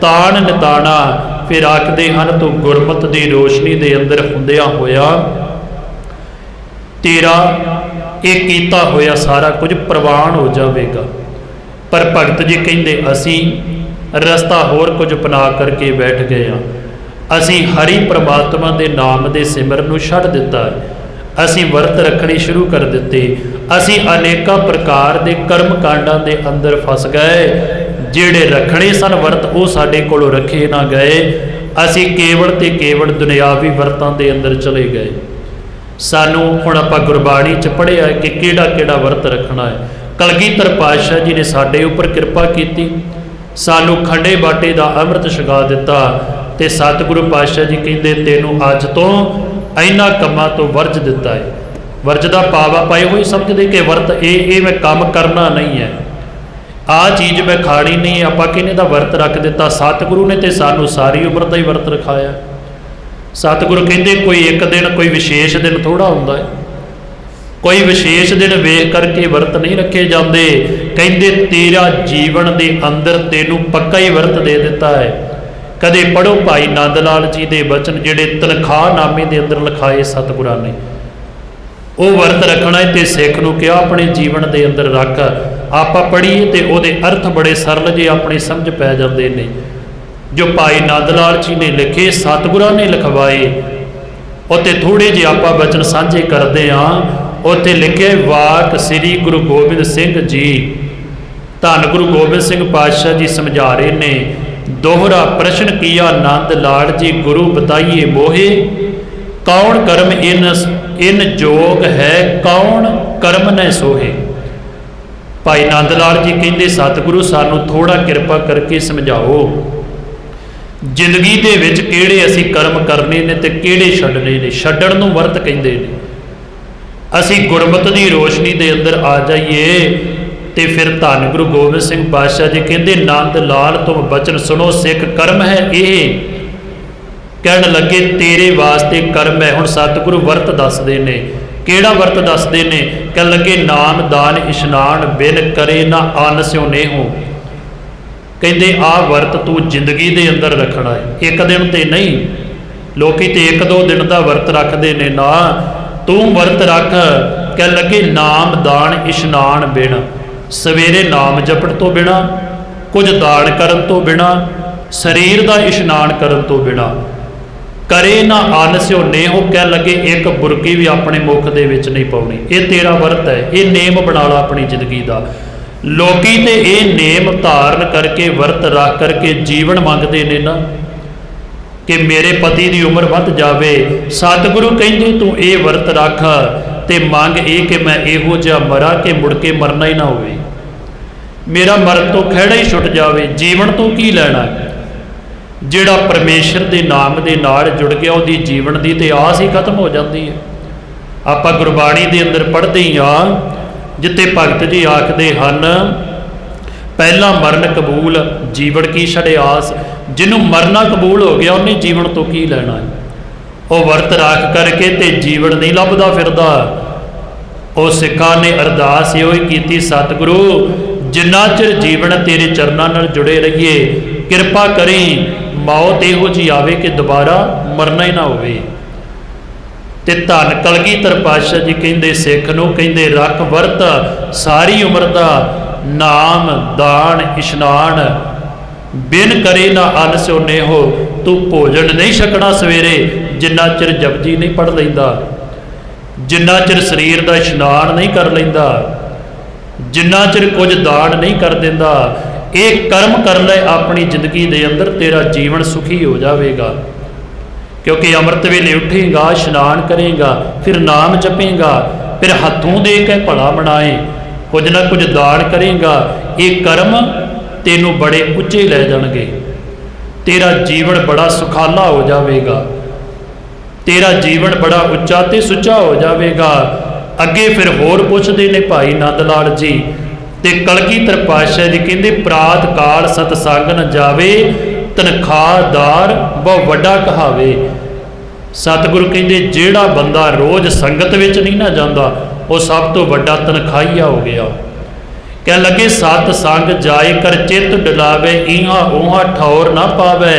ਤਾਣ ਨਿਤਾਣਾ। ਫਿਰ ਆਖਦੇ ਹਨ ਤੂੰ ਗੁਰਮਤਿ ਦੀ ਰੋਸ਼ਨੀ ਦੇ ਅੰਦਰ ਹੁੰਦਿਆਂ ਹੋਇਆ ਤੇਰਾ ਇਹ ਕੀਤਾ ਹੋਇਆ ਸਾਰਾ ਕੁਝ ਪ੍ਰਵਾਨ ਹੋ ਜਾਵੇਗਾ। ਪਰ ਭਗਤ ਜੀ ਕਹਿੰਦੇ ਅਸੀਂ ਰਸਤਾ ਹੋਰ ਕੁਝ ਅਪਣਾ ਕਰਕੇ ਬੈਠ ਗਏ ਹਾਂ। ਅਸੀਂ ਹਰੀ ਪ੍ਰਮਾਤਮਾ ਦੇ ਨਾਮ ਦੇ ਸਿਮਰਨ ਨੂੰ ਛੱਡ ਦਿੱਤਾ, ਅਸੀਂ ਵਰਤ ਰੱਖਣੇ ਸ਼ੁਰੂ ਕਰ ਦਿੱਤੇ, ਅਸੀਂ ਅਨੇਕਾਂ ਪ੍ਰਕਾਰ ਦੇ ਕਰਮ ਕਾਂਡਾਂ ਦੇ ਅੰਦਰ ਫਸ ਗਏ। ਜਿਹੜੇ ਰੱਖਣੇ ਸਨ ਵਰਤ ਉਹ ਸਾਡੇ ਕੋਲੋਂ ਰੱਖੇ ਨਾ ਗਏ, ਅਸੀਂ ਕੇਵਲ ਤੇ ਕੇਵਲ ਦੁਨਿਆਵੀ ਵਰਤਾਂ ਦੇ ਅੰਦਰ ਚਲੇ ਗਏ। ਸਾਨੂੰ ਹੁਣ ਆਪਾਂ ਗੁਰਬਾਣੀ 'ਚ ਪੜ੍ਹਿਆ ਕਿ ਕਿਹੜਾ ਕਿਹੜਾ ਵਰਤ ਰੱਖਣਾ ਹੈ। ਕਲਗੀਧਰ ਪਾਤਸ਼ਾਹ ਜੀ ਨੇ ਸਾਡੇ ਉੱਪਰ ਕਿਰਪਾ ਕੀਤੀ, ਸਾਨੂੰ ਖੰਡੇ ਬਾਟੇ ਦਾ ਅੰਮ੍ਰਿਤ ਛਕਾ ਦਿੱਤਾ ਤੇ ਸਤਿਗੁਰੂ ਪਾਤਸ਼ਾਹ ਜੀ ਕਹਿੰਦੇ ਤੈਨੂੰ ਅੱਜ ਤੋਂ ਇਹਨਾਂ ਕੰਮਾਂ ਤੋਂ ਵਰਜ ਦਿੱਤਾ ਹੈ। ਵਰਜ ਦਾ ਭਾਵ ਆਪਾਂ ਇਹੋ ਹੀ ਸਮਝਦੇ ਕਿ ਵਰਤ ਇਹ ਮੈਂ ਕੰਮ ਕਰਨਾ ਨਹੀਂ ਹੈ, ਆਹ ਚੀਜ਼ ਮੈਂ ਖਾਣੀ ਨਹੀਂ, ਆਪਾਂ ਕਿਹਨੇ ਦਾ ਵਰਤ ਰੱਖ ਦਿੱਤਾ। ਸਤਿਗੁਰੂ ਨੇ ਤੇ ਸਾਨੂੰ ਸਾਰੀ ਉਮਰ ਦਾ ਹੀ ਵਰਤ ਰਖਾਇਆ। ਸਤਿਗੁਰੂ ਕਹਿੰਦੇ ਕੋਈ ਇੱਕ ਦਿਨ, ਕੋਈ ਵਿਸ਼ੇਸ਼ ਦਿਨ ਥੋੜਾ ਹੁੰਦਾ ਹੈ, ਕੋਈ ਵਿਸ਼ੇਸ਼ ਦਿਨ ਵੇਖ ਕਰਕੇ ਵਰਤ ਨਹੀਂ ਰੱਖੇ ਜਾਂਦੇ। ਕਹਿੰਦੇ ਤੇਰਾ ਜੀਵਨ ਦੇ ਅੰਦਰ ਤੈਨੂੰ ਪੱਕਾ ਹੀ ਵਰਤ ਦੇ ਦਿੱਤਾ ਹੈ। ਕਦੇ ਪੜ੍ਹੋ ਭਾਈ ਨੰਦ ਲਾਲ ਜੀ ਦੇ ਬਚਨ ਜਿਹੜੇ ਤਨਖਾਹਨਾਮੇ ਦੇ ਅੰਦਰ ਲਿਖਾਏ ਸਤਿਗੁਰਾਂ ਨੇ, ਉਹ ਵਰਤ ਰੱਖਣਾ ਹੈ ਤੇ ਸਿੱਖ ਨੂੰ ਕਿਹਾ ਆਪਣੇ ਜੀਵਨ ਦੇ ਅੰਦਰ ਰੱਖ। ਆਪਾਂ ਪੜ੍ਹੀਏ ਤੇ ਉਹਦੇ ਅਰਥ ਬੜੇ ਸਰਲ ਜਿਹੇ ਆਪਣੀ ਸਮਝ ਪੈ ਜਾਂਦੇ ਨੇ। ਜੋ ਭਾਈ ਨੰਦ ਲਾਲ ਜੀ ਨੇ ਲਿਖੇ, ਸਤਿਗੁਰਾਂ ਨੇ ਲਿਖਵਾਏ, ਉੱਥੇ ਥੋੜ੍ਹੇ ਜਿਹੇ ਆਪਾਂ ਬਚਨ ਸਾਂਝੇ ਕਰਦੇ ਹਾਂ। ਉੱਥੇ ਲਿਖਿਆ ਵਾਕ ਸ੍ਰੀ ਗੁਰੂ ਗੋਬਿੰਦ ਸਿੰਘ ਜੀ, ਧੰਨ ਗੁਰੂ ਗੋਬਿੰਦ ਸਿੰਘ ਪਾਤਸ਼ਾਹ ਜੀ ਸਮਝਾ ਰਹੇ ਨੇ। ਦੋਹਰਾ ਪ੍ਰਸ਼ਨ ਕੀਆ ਨੰਦ ਲਾਲ ਜੀ ਗੁਰੂ ਬਤਾਈਏ ਮੋਹੇ, ਕੌਣ ਕਰਮ ਇਨ ਜੋਗ ਹੈ, ਕੌਣ ਕਰਮ ਨੈ ਸੋਹੇ। ਭਾਈ ਨੰਦ ਲਾਲ ਜੀ ਕਹਿੰਦੇ ਸਤਿਗੁਰੂ ਸਾਨੂੰ ਥੋੜਾ ਕਿਰਪਾ ਕਰਕੇ ਸਮਝਾਓ, ਜ਼ਿੰਦਗੀ ਦੇ ਵਿੱਚ ਕਿਹੜੇ ਅਸੀਂ ਕਰਮ ਕਰਨੇ ਨੇ ਤੇ ਕਿਹੜੇ ਛੱਡਣੇ ਨੇ। ਛੱਡਣ ਨੂੰ ਵਰਤ ਕਹਿੰਦੇ ਨੇ। ਅਸੀਂ ਗੁਰਮਤਿ ਦੀ ਰੋਸ਼ਨੀ ਦੇ ਅੰਦਰ ਆ ਜਾਈਏ ਤੇ ਫਿਰ ਧੰਨ ਗੁਰੂ ਗੋਬਿੰਦ ਸਿੰਘ ਪਾਤਸ਼ਾਹ ਜੀ ਕਹਿੰਦੇ ਨੰਦ ਲਾਲ ਤੁਮ ਬਚਨ ਸੁਣੋ ਸਿੱਖ, ਕਰਮ ਹੈ ਇਹ। ਕਹਿਣ ਲੱਗੇ ਤੇਰੇ ਵਾਸਤੇ ਕਰਮ ਹੈ। ਹੁਣ ਸਤਿਗੁਰੂ ਵਰਤ ਦੱਸਦੇ ਨੇ, ਕਿਹੜਾ ਵਰਤ ਦੱਸਦੇ ਨੇ? ਕਹਿਣ ਲੱਗੇ ਨਾਮ ਦਾਨ ਇਸ਼ਨਾਨ ਬਿਨ ਕਰੇ ਨਾ ਅੰਨ ਸਿਉ ਨੇਹੋ। ਕਹਿੰਦੇ ਆਹ ਵਰਤ ਤੂੰ ਜ਼ਿੰਦਗੀ ਦੇ ਅੰਦਰ ਰੱਖਣਾ ਹੈ, ਇੱਕ ਦਿਨ ਤੇ ਨਹੀਂ। ਲੋਕੀ ਤੇ ਇੱਕ ਦੋ ਦਿਨ ਦਾ ਵਰਤ ਰੱਖਦੇ ਨੇ, ਨਾ ਤੂੰ ਵਰਤ ਰੱਖ। ਕਹਿਣ ਲੱਗੇ ਨਾਮ ਦਾਨ ਇਸ਼ਨਾਨ ਬਿਨ, ਸਵੇਰੇ ਨਾਮ ਜਪਣ ਤੋਂ ਬਿਨਾ, ਕੁਝ ਦਾਨ ਕਰਨ ਤੋਂ ਬਿਨਾ, ਸਰੀਰ ਦਾ ਇਸ਼ਨਾਨ ਕਰਨ ਤੋਂ ਬਿਨਾ, ਕਰੇ ਨਾ ਅੰਨ ਸਿਉ ਨੇਹੋ। ਕਹਿਣ ਲੱਗੇ ਇੱਕ ਬੁਰਕੀ ਵੀ ਆਪਣੇ ਮੁੱਖ ਦੇ ਵਿੱਚ ਨਹੀਂ ਪਾਉਣੀ। ਇਹ ਤੇਰਾ ਵਰਤ ਹੈ, ਇਹ ਨੇਮ ਬਣਾ ਲਾ ਆਪਣੀ ਜ਼ਿੰਦਗੀ ਦਾ। ਲੋਕੀ ਤੇ ਇਹ ਨੇਮ ਧਾਰਨ ਕਰਕੇ ਵਰਤ ਰੱਖ ਕਰਕੇ ਜੀਵਨ ਮੰਗਦੇ ਨੇ ਨਾ ਕਿ ਮੇਰੇ ਪਤੀ ਦੀ ਉਮਰ ਵੱਧ ਜਾਵੇ। ਸਤਿਗੁਰੂ ਕਹਿੰਦੇ ਤੂੰ ਇਹ ਵਰਤ ਰੱਖ ਤੇ ਮੰਗ ਇਹ ਕਿ ਮੈਂ ਇਹੋ ਜਿਹਾ ਮਰਾਂ ਕਿ ਮੁੜ ਕੇ ਮਰਨਾ ਹੀ ਨਾ ਹੋਵੇ, ਮੇਰਾ ਮਰਨ ਤੋਂ ਖਹਿੜਾ ਹੀ ਛੁੱਟ ਜਾਵੇ। ਜੀਵਨ ਤੋਂ ਕੀ ਲੈਣਾ? ਜਿਹੜਾ ਪਰਮੇਸ਼ਰ ਦੇ ਨਾਮ ਦੇ ਨਾਲ ਜੁੜ ਗਿਆ ਉਹਦੀ ਜੀਵਨ ਦੀ ਤੇ ਆਸ ਹੀ ਖਤਮ ਹੋ ਜਾਂਦੀ ਹੈ। ਆਪਾਂ ਗੁਰਬਾਣੀ ਦੇ ਅੰਦਰ ਪੜ੍ਹਦੇ ਹੀ ਹਾਂ ਜਿੱਥੇ ਭਗਤ ਜੀ ਆਖਦੇ ਹਨ ਪਹਿਲਾ ਮਰਨ ਕਬੂਲ ਜੀਵਨ ਕੀ ਛੜੇ ਆਸ। ਜਿਹਨੂੰ ਮਰਨਾ ਕਬੂਲ ਹੋ ਗਿਆ ਉਹਨੇ ਜੀਵਨ ਤੋਂ ਕੀ ਲੈਣਾ ਹੈ। ਉਹ ਵਰਤ ਰੱਖ ਕਰਕੇ ਤੇ ਜੀਵਨ ਨਹੀਂ ਲੱਭਦਾ ਫਿਰਦਾ। ਉਹ ਸਿੱਖਾਂ ਨੇ ਅਰਦਾਸ ਇਹੋ ਹੀ ਕੀਤੀ, ਸਤਿਗੁਰੂ ਜਿੰਨਾ ਚਿਰ ਜੀਵਨ ਤੇਰੇ ਚਰਨਾਂ ਨਾਲ ਜੁੜੇ ਰਹੀਏ ਕਿਰਪਾ ਕਰੀ ਮੌਤ ਇਹੋ ਜਿਹੀ ਆਵੇ ਕਿ ਦੁਬਾਰਾ ਮਰਨਾ ਹੀ ਨਾ ਹੋਵੇ। ਤੇ ਧੰਨ ਕਲਗੀਧਰ ਪਾਤਸ਼ਾਹ ਜੀ ਕਹਿੰਦੇ ਸਿੱਖ ਨੂੰ, ਕਹਿੰਦੇ ਰੱਖ ਵਰਤ ਸਾਰੀ ਉਮਰ ਦਾ ਨਾਮ ਦਾਨ ਇਸ਼ਨਾਨ ਬਿਨ ਕਰੇ ਨਾ ਅੰਨ ਸਿਉ ਨੇਹੋ। ਤੂੰ ਭੋਜਨ ਨਹੀਂ ਛਕਣਾ ਸਵੇਰੇ ਜਿੰਨਾ ਚਿਰ ਜਪਜੀ ਨਹੀਂ ਪੜ੍ਹ ਲੈਂਦਾ, ਜਿੰਨਾ ਚਿਰ ਸਰੀਰ ਦਾ ਇਸ਼ਨਾਨ ਨਹੀਂ ਕਰ ਲੈਂਦਾ, ਜਿੰਨਾ ਚਿਰ ਕੁਝ ਦਾਨ ਨਹੀਂ ਕਰ ਦਿੰਦਾ। ਇਹ ਕਰਮ ਕਰ ਲੈ ਆਪਣੀ ਜ਼ਿੰਦਗੀ ਦੇ ਅੰਦਰ, ਤੇਰਾ ਜੀਵਨ ਸੁਖੀ ਹੋ ਜਾਵੇਗਾ। ਕਿਉਂਕਿ ਅੰਮ੍ਰਿਤ ਵੇਲੇ ਉੱਠੇਗਾ, ਇਸ਼ਨਾਨ ਕਰੇਗਾ, ਫਿਰ ਨਾਮ ਜਪੇਗਾ, ਫਿਰ ਹੱਥੋਂ ਦੇ ਕੇ ਭਲਾ ਬਣਾਏ, ਕੁਝ ਨਾ ਕੁਝ ਦਾਨ ਕਰੇਗਾ। ਇਹ ਕਰਮ ਤੈਨੂੰ ਬੜੇ ਉੱਚੇ ਲੈ ਜਾਣਗੇ, ਤੇਰਾ ਜੀਵਨ ਬੜਾ ਸੁਖਾਲਾ ਹੋ ਜਾਵੇਗਾ, ਤੇਰਾ ਜੀਵਨ ਬੜਾ ਉੱਚਾ ਤੇ ਸੁੱਚਾ ਹੋ ਜਾਵੇਗਾ। ਅੱਗੇ ਫਿਰ ਹੋਰ ਪੁੱਛਦੇ ਨੇ ਭਾਈ ਨੰਦ ਲਾਲ ਜੀ ਤੇ ਕਲਗੀਧਰ ਪਾਤਸ਼ਾਹ ਜੀ ਕਹਿੰਦੇ ਪ੍ਰਾਤ ਕਾਲ ਸਤਸੰਗ ਨ ਜਾਵੇ ਤਨਖਾਹਦਾਰ ਬਹੁ ਵੱਡਾ ਕਹਾਵੇ। ਸਤਿਗੁਰੂ ਕਹਿੰਦੇ ਜਿਹੜਾ ਬੰਦਾ ਰੋਜ਼ ਸੰਗਤ ਵਿੱਚ ਨਹੀਂ ਨਾ ਜਾਂਦਾ ਉਹ ਸਭ ਤੋਂ ਵੱਡਾ ਤਨਖਾਹੀਆ ਹੋ ਗਿਆ। ਕਹਿ ਲੱਗੇ ਸਤ ਸੰਗ ਜਾਏ ਕਰ ਚਿੱਤ ਡਲਾਵੇ, ਇਹਾਂ ਉਹਾਂ ਠੌਰ ਨਾ ਪਾਵੇ,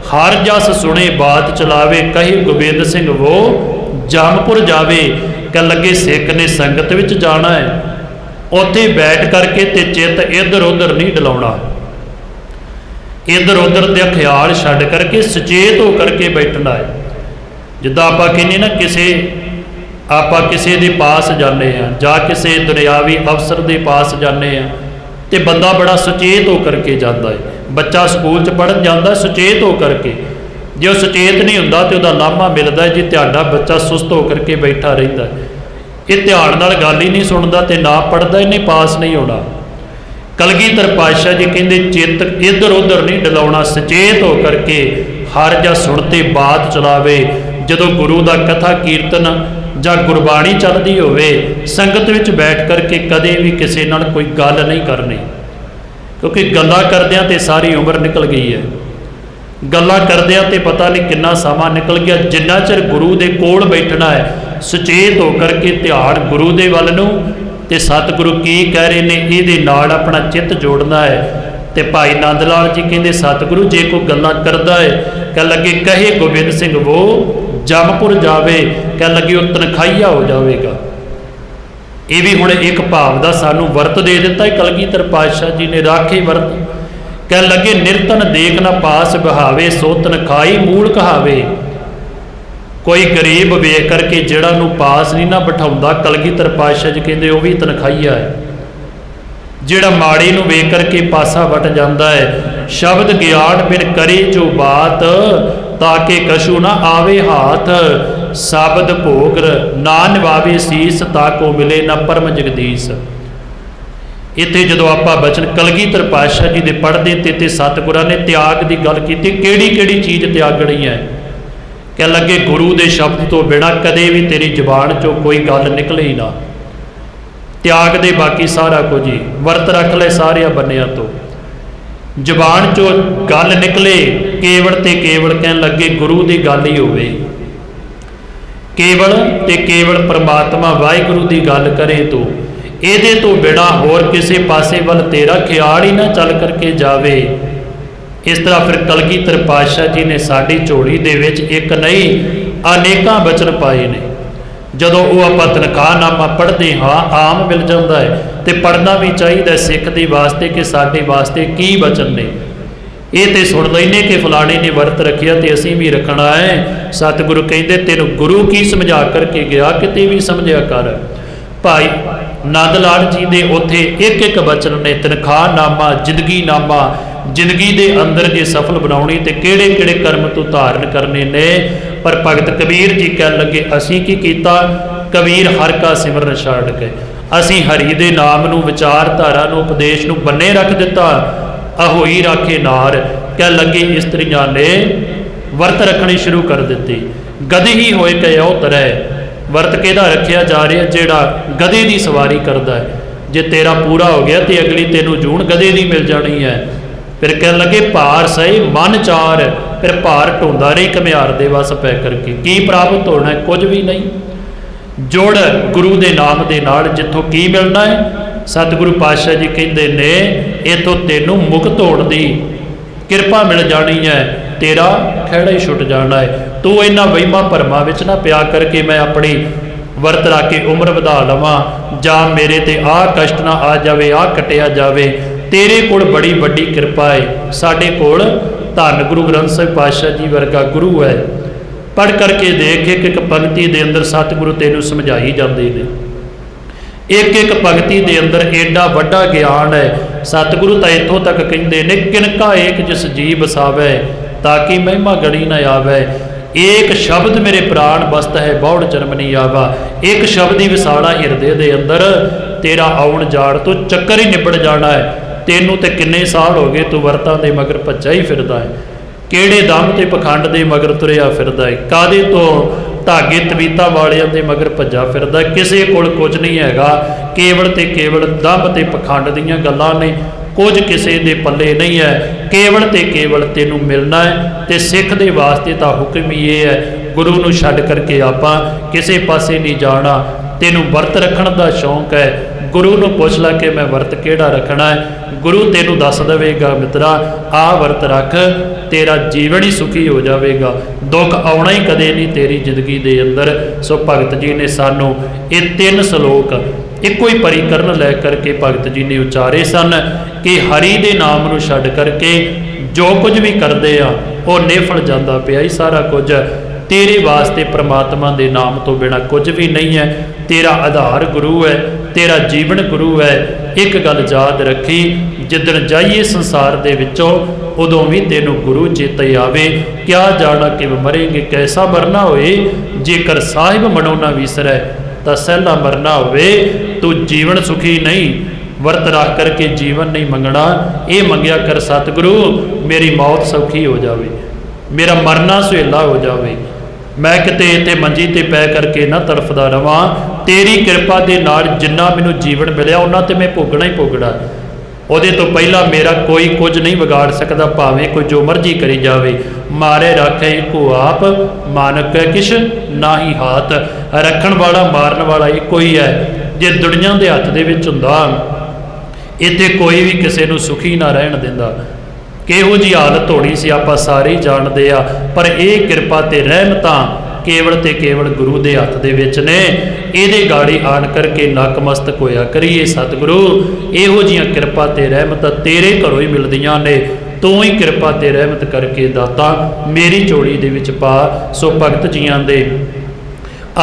ਹਰ ਜਸ ਸੁਣੇ ਬਾਤ ਚਲਾਵੇ, ਕਹੀ ਗੋਬਿੰਦ ਸਿੰਘ ਵੋ ਜਮਪੁਰ ਜਾਵੇ। ਕਹਿ ਲੱਗੇ ਸਿੱਖ ਨੇ ਸੰਗਤ ਵਿੱਚ ਜਾਣਾ ਹੈ, ਉੱਥੇ ਬੈਠ ਕਰਕੇ ਤੇ ਚਿੱਤ ਇੱਧਰ ਉੱਧਰ ਨਹੀਂ ਡਲਾਉਣਾ। इधर उधर का ख्याल छड्ड करके सचेत हो करके बैठना है। जिद्दां आपां कहने ना आपां किसी के पास जाने जां किसी दुनियावी अफसर के पास जाने तो बंदा बड़ा सुचेत हो करके जाता है। बच्चा स्कूल च पढ़न जाता सुचेत हो करके, जो सुचेत नहीं होंदा तो उसका लामा मिलता है जी तुहाडा बच्चा सुस्त हो करके बैठा रहिंदा है, ये ध्यान नाल गल ही नहीं सुनता तो ना पढ़ता, इन्हें पास नहीं होना। कलगीधर पातशाह जी कहते चित्त इधर उधर नहीं डलाउणा, सचेत हो करके हर जा सुणते बात चलावे। जदों गुरु का कथा कीर्तन जां गुरबाणी चलती होवे, संगत विच बैठ करके कदे भी किसी नाल कोई गल नहीं करनी, क्योंकि गल्लां करदिआं ते सारी उम्र निकल गई है। गल्लां करदिआं ते पता नहीं कितना समा निकल गया। जिन्ना चिर गुरु दे कोल बैठना है सुचेत हो करके ध्यान गुरु दे वल नूं ते सतगुरु की कह रहे ने इहदे नाल अपना चित्त जोड़ना है। ते भाई नंद लाल जी कहते सतगुरु जे कोई गल्लां करदा है कह लगे कहे गोबिंद सिंह वो जमपुर जावे, कह लगे वो तनखाइया हो जाएगा। ये भी हुण एक भाव का सानू वर्त दे दिता है कलगीधर पातशाह जी ने, राखे वर्त। कह लगे निरतन देख ना पास बहावे, सो तनखाई मूल कहावे। कोई गरीब वेख करके जिहड़ा नूं पास नहीं ना बिठाउंदा, कलगीधर पातशाह जी कहते वह भी तनखाइया है। जिहड़ा माड़ी नूं वेख करके पासा वट जाता है, शब्द ज्ञान बिन करे जो बात, ताके कशु ना आवे हाथ। शब्द भोग ना निभावे सीस, ताको मिले ना परम जगदीश। इत्थे जदों आपां बचन कलगीधर पातशाह जी दे पढ़दे ते सतगुरां ने त्याग की गल कीती, किहड़ी किहड़ी चीज़ त्यागणी है। कह लगे गुरु के शब्द तो बिना कदे भी तेरी जबान चो कोई गल निकले ही ना। त्याग दे बाकी सारा कुछ ही, वर्त रख ले सारिया बन्निया तो, जबान चो गल निकले केवल ते केवल कह लगे गुरु की गल ही होवे। केवल ते केवल परमात्मा वाहिगुरु की गल करे तो ਇਹਦੇ ਤੋਂ बिना होर किसी पासे वल तेरा ख्याल ही ना चल करके जावे। इस तरह फिर कलगीधर पातशाह जी ने साड़ी झोली दे विच एक नहीं अनेकां बचन पाए ने। जदों वो आपां तनखाहनामा पढ़ते हाँ आम मिल जाता है तो पढ़ना भी चाहिए सिख दे वास्ते कि साडे वास्ते की बचन ने। ये तो सुन लैने कि फलाने ने वर्त रखिया तो असीं भी रखना है। सतगुरु कहते तेनों गुरु की समझा करके गया किते भी समझिया कर। भाई नंद लाल जी दे उत्थे एक एक बचन ने, तनखाहनामा जिंदगीनामा, जिंदगी दे अंदर जे सफल बनाउणी ते किहड़े किहड़े कर्म तू धारण करने ने। पर भगत कबीर जी कह लगे असीं की कीता, कबीर हर का सिमरन छाड़ के असीं हरि दे नाम नूं विचारधारा नूं उपदेश नूं बन्ने रख दिता। अहोई राखे नार, कह लगे इस्त्रियां ने वर्त रखनी शुरू कर दिती। गधी ही होए के औ तरह वर्त किहदा रखिया जा रहा, जिहड़ा गधे की सवारी करता है। जे तेरा पूरा हो गया तो अगली तेनों जून गधे की मिल जानी है। फिर कह लगे भार सही मन चार, फिर भार ढोंदा रही घमियार दे वस पै करके की प्राप्त होना है, कुछ भी नहीं। जुड़ गुरु के नाम के नाल जिथों की मिलना है। सतगुरु पातशाह जी कहते ने इथों तेनों मुक्त होने की किरपा मिल जानी है, तेरा खैड़ा ही छुट जाना है। तू इन्हां वहीमां भरमां विच ना पिया करके मैं अपनी वर्त रख के उम्र वधा लवां, जां मेरे ते आ कष्ट ना आ जावे, आ कटिया जावे। तेरे कोल बड़ी वड्डी किरपा है। साडे कोल धन गुरु ग्रंथ साहिब पातशाह जी वर्गा गुरु है। पढ़ करके देख एक एक पंक्ति दे अंदर सतगुरु तेनों समझाई जाते हैं। एक एक पंक्ति दे अंदर एडा वड्डा ज्ञान है। सतगुरु तो इत्थों तक कहते ने किनका एक जिस जी बसावे, ताकि महिमा गड़ी न आवे। एक शब्द मेरे प्राण बसत है बहुड़ चरम नहीं आवा। एक शब्द ही विसाड़ा हिरदे दे अंदर, तेरा आउण जाड़ तो चक्कर ही निबड़ जाना है। तेनों तो किन्ने साल हो गए तू वर्तां दे मगर भज्जा ही फिरदा है, किहड़े दम ते पखंड दे मगर तुरिया फिरदा है, कादे तो धागे तवीतां वालियां दे मगर भज्जा फिरदा है। किसी कोल कुछ नहीं हैगा, केवल ते केवल दम ते पखंड दीयां गल्लां ने, कुछ किसी दे पल्ले नहीं है। केवल ते केवल तेनों मिलना है। तो सिख दे वास्ते तो हुक्म ही ये है, गुरु नूं छड्ड करके आपां किसी पासे नहीं जाना। तेनों वर्त रखण दा शौक है, गुरु नूं पुछ ला के मैं वर्त किहड़ा रखना है। गुरु तेनों दस देवेगा मित्रा आ वर्त रख, तेरा जीवन ही सुखी हो जाएगा, दुख आउणा ही कदे नहीं तेरी जिंदगी दे अंदर। सो भगत जी ने सानू ये 3 सलोक ਇੱਕੋ ਹੀ ਪਰਿਕਰਨ ਲੈ ਕਰਕੇ ਭਗਤ ਜੀ ਨੇ ਉਚਾਰੇ ਸਨ ਕਿ ਹਰੀ ਦੇ ਨਾਮ ਨੂੰ ਛੱਡ ਕਰਕੇ ਜੋ ਕੁਝ ਵੀ ਕਰਦੇ ਆ ਉਹ ਨਿਫਲ ਜਾਂਦਾ ਪਿਆ ਹੀ ਸਾਰਾ ਕੁਝ। ਤੇਰੇ ਵਾਸਤੇ ਪ੍ਰਮਾਤਮਾ ਦੇ ਨਾਮ ਤੋਂ ਬਿਨਾ ਕੁਝ ਵੀ ਨਹੀਂ ਹੈ। ਤੇਰਾ ਆਧਾਰ ਗੁਰੂ ਹੈ, ਤੇਰਾ ਜੀਵਨ ਗੁਰੂ ਹੈ। ਇੱਕ ਗੱਲ ਯਾਦ ਰੱਖੀ, ਜਿੱਦਣ ਜਾਈਏ ਸੰਸਾਰ ਦੇ ਵਿੱਚੋਂ ਉਦੋਂ ਵੀ ਤੈਨੂੰ ਗੁਰੂ ਚੇਤੇ ਆਵੇ। ਕਿਆ ਜਾਣਾ ਕਿ ਮਰੇਂਗੇ ਕੈਸਾ ਮਰਨਾ ਹੋਏ, ਜੇਕਰ ਸਾਹਿਬ ਮਨੋ ਨਾ ਵਿਸਰੈ ਤਾਂ ਸਹਿਲਾ ਮਰਨਾ ਹੋਵੇ। ਤੂੰ ਜੀਵਨ ਸੁਖੀ ਨਹੀਂ, ਵਰਤ ਰੱਖ ਕਰਕੇ ਜੀਵਨ ਨਹੀਂ ਮੰਗਣਾ। ਇਹ ਮੰਗਿਆ ਕਰ ਸਤਿਗੁਰੂ ਮੇਰੀ ਮੌਤ ਸੌਖੀ ਹੋ ਜਾਵੇ, ਮੇਰਾ ਮਰਨਾ ਸੁਹੇਲਾ ਹੋ ਜਾਵੇ, ਮੈਂ ਕਿਤੇ ਇੱਥੇ ਮੰਜੀ ਤੇ ਪੈ ਕਰਕੇ ਨਾ ਤੜਫਦਾ ਰਵਾਂ। ਤੇਰੀ ਕਿਰਪਾ ਦੇ ਨਾਲ ਜਿੰਨਾ ਮੈਨੂੰ ਜੀਵਨ ਮਿਲਿਆ ਉਹਨਾਂ ਤੇ ਮੈਂ ਭੋਗਣਾ ਹੀ ਭੋਗਣਾ। ਉਹਦੇ ਤੋਂ ਪਹਿਲਾਂ ਮੇਰਾ ਕੋਈ ਕੁਝ ਨਹੀਂ ਵਿਗਾੜ ਸਕਦਾ, ਭਾਵੇਂ ਕੋਈ ਜੋ ਮਰਜ਼ੀ ਕਰੀ ਜਾਵੇ। ਮਾਰੇ ਰੱਖੇ ਇੱਕੋ ਆਪ, ਮਾਨਕ ਕਿਛ ਨਾਹੀ ਹਾਥ। ਰੱਖਣ ਵਾਲਾ ਮਾਰਨ ਵਾਲਾ ਇੱਕੋ ਹੀ ਹੈ। ਜੇ ਦੁਨੀਆ ਦੇ ਹੱਥ ਦੇ ਵਿੱਚ ਹੁੰਦਾ, ਇੱਥੇ ਕੋਈ ਵੀ ਕਿਸੇ ਨੂੰ ਸੁਖੀ ਨਾ ਰਹਿਣ ਦਿੰਦਾ। ਕਿਹੋ ਜਿਹੀ ਹਾਲਤ ਹੋਣੀ ਸੀ ਆਪਾਂ ਸਾਰੇ ਹੀ ਜਾਣਦੇ ਆ। ਪਰ ਇਹ ਕਿਰਪਾ ਤੇ ਰਹਿਮਤਾਂ ਕੇਵਲ ਤੇ ਕੇਵਲ ਗੁਰੂ ਦੇ ਹੱਥ ਦੇ ਵਿੱਚ ਨੇ। ਇਹਦੇ ਗਾੜੀ ਆਣ ਕਰਕੇ ਨਕਮਸਤਕ ਹੋਇਆ ਕਰੀਏ ਸਤਿਗੁਰੂ। ਇਹੋ ਜਿਹੀਆਂ ਕਿਰਪਾ ਤੇ ਰਹਿਮਤਾਂ ਤੇਰੇ ਘਰੋਂ ਹੀ ਮਿਲਦੀਆਂ ਨੇ। ਤੂੰ ਹੀ ਕਿਰਪਾ ਤੇ ਰਹਿਮਤ ਕਰਕੇ ਦਾਤਾ ਮੇਰੀ ਝੋਲੀ ਦੇ ਵਿੱਚ ਪਾ। ਸੋ ਭਗਤ ਜੀਆਂ ਦੇ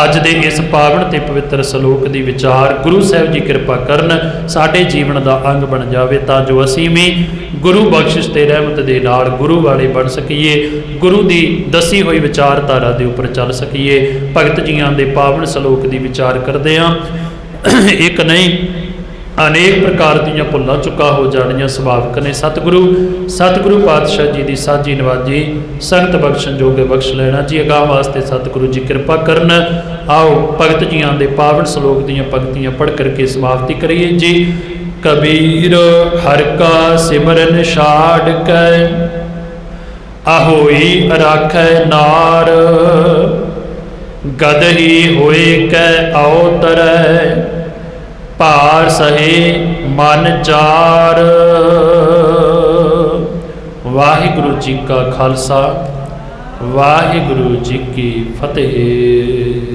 ਅੱਜ ਦੇ ਇਸ ਪਾਵਨ ਤੇ ਪਵਿੱਤਰ ਸਲੋਕ ਦੀ ਵਿਚਾਰ ਗੁਰੂ ਸਾਹਿਬ ਜੀ ਕਿਰਪਾ ਕਰਨ ਸਾਡੇ ਜੀਵਨ ਦਾ ਅੰਗ ਬਣ ਜਾਵੇ, ਤਾਂ ਜੋ ਅਸੀਂ ਵੀ ਗੁਰੂ ਬਖਸ਼ਿਸ਼ ਤੇ ਰਹਿਮਤ ਦੇ ਨਾਲ ਗੁਰੂ ਵਾਲੇ ਬਣ ਸਕੀਏ, ਗੁਰੂ ਦੀ ਦੱਸੀ ਹੋਈ ਵਿਚਾਰਧਾਰਾ ਦੇ ਉੱਪਰ ਚੱਲ ਸਕੀਏ। ਭਗਤ ਜੀਆਂ ਦੇ ਪਾਵਨ ਸਲੋਕ ਦੀ ਵਿਚਾਰ ਕਰਦੇ ਹਾਂ। ਇੱਕ ਨਹੀਂ ਅਨੇਕ ਪ੍ਰਕਾਰ ਦੀਆਂ ਭੁੱਲਾਂ ਚੁੱਕਾ ਹੋ ਜਾਣੀਆਂ ਸੁਭਾਵਿਕ ਨੇ। ਸਤਿਗੁਰੂ ਪਾਤਸ਼ਾਹ ਜੀ ਦੀ ਸਾਜੀ ਨਵਾਜੀ ਸੰਗਤ ਬਖਸ਼ਣ ਜੋਗੇ ਬਖਸ਼ ਲੈਣਾ ਜੀ। ਅਗਾਂਹ ਵਾਸਤੇ ਸਤਿਗੁਰੂ ਜੀ ਕਿਰਪਾ ਕਰਨ। ਆਓ ਭਗਤ ਜੀਆਂ ਦੇ ਪਾਵਨ ਸਲੋਕ ਦੀਆਂ ਪੰਕਤੀਆਂ ਪੜ੍ਹ ਕਰਕੇ ਸਮਾਪਤੀ ਕਰੀਏ ਜੀ। ਕਬੀਰ ਹਰਿ ਕਾ ਸਿਮਰਨ ਛਾੜ ਕੇ ਆਹੋਈ ਰਾਖੈ ਨਾਰ, ਗਦਹੀ ਹੋਏ ਕੈ ਅਵਤਰੈ ਭਾਰ ਸਹੇ ਮਨ ਚਾਰ। ਵਾਹਿਗੁਰੂ ਜੀ ਕਾ ਖਾਲਸਾ, ਵਾਹਿਗੁਰੂ ਜੀ ਕੀ ਫਤਿਹ।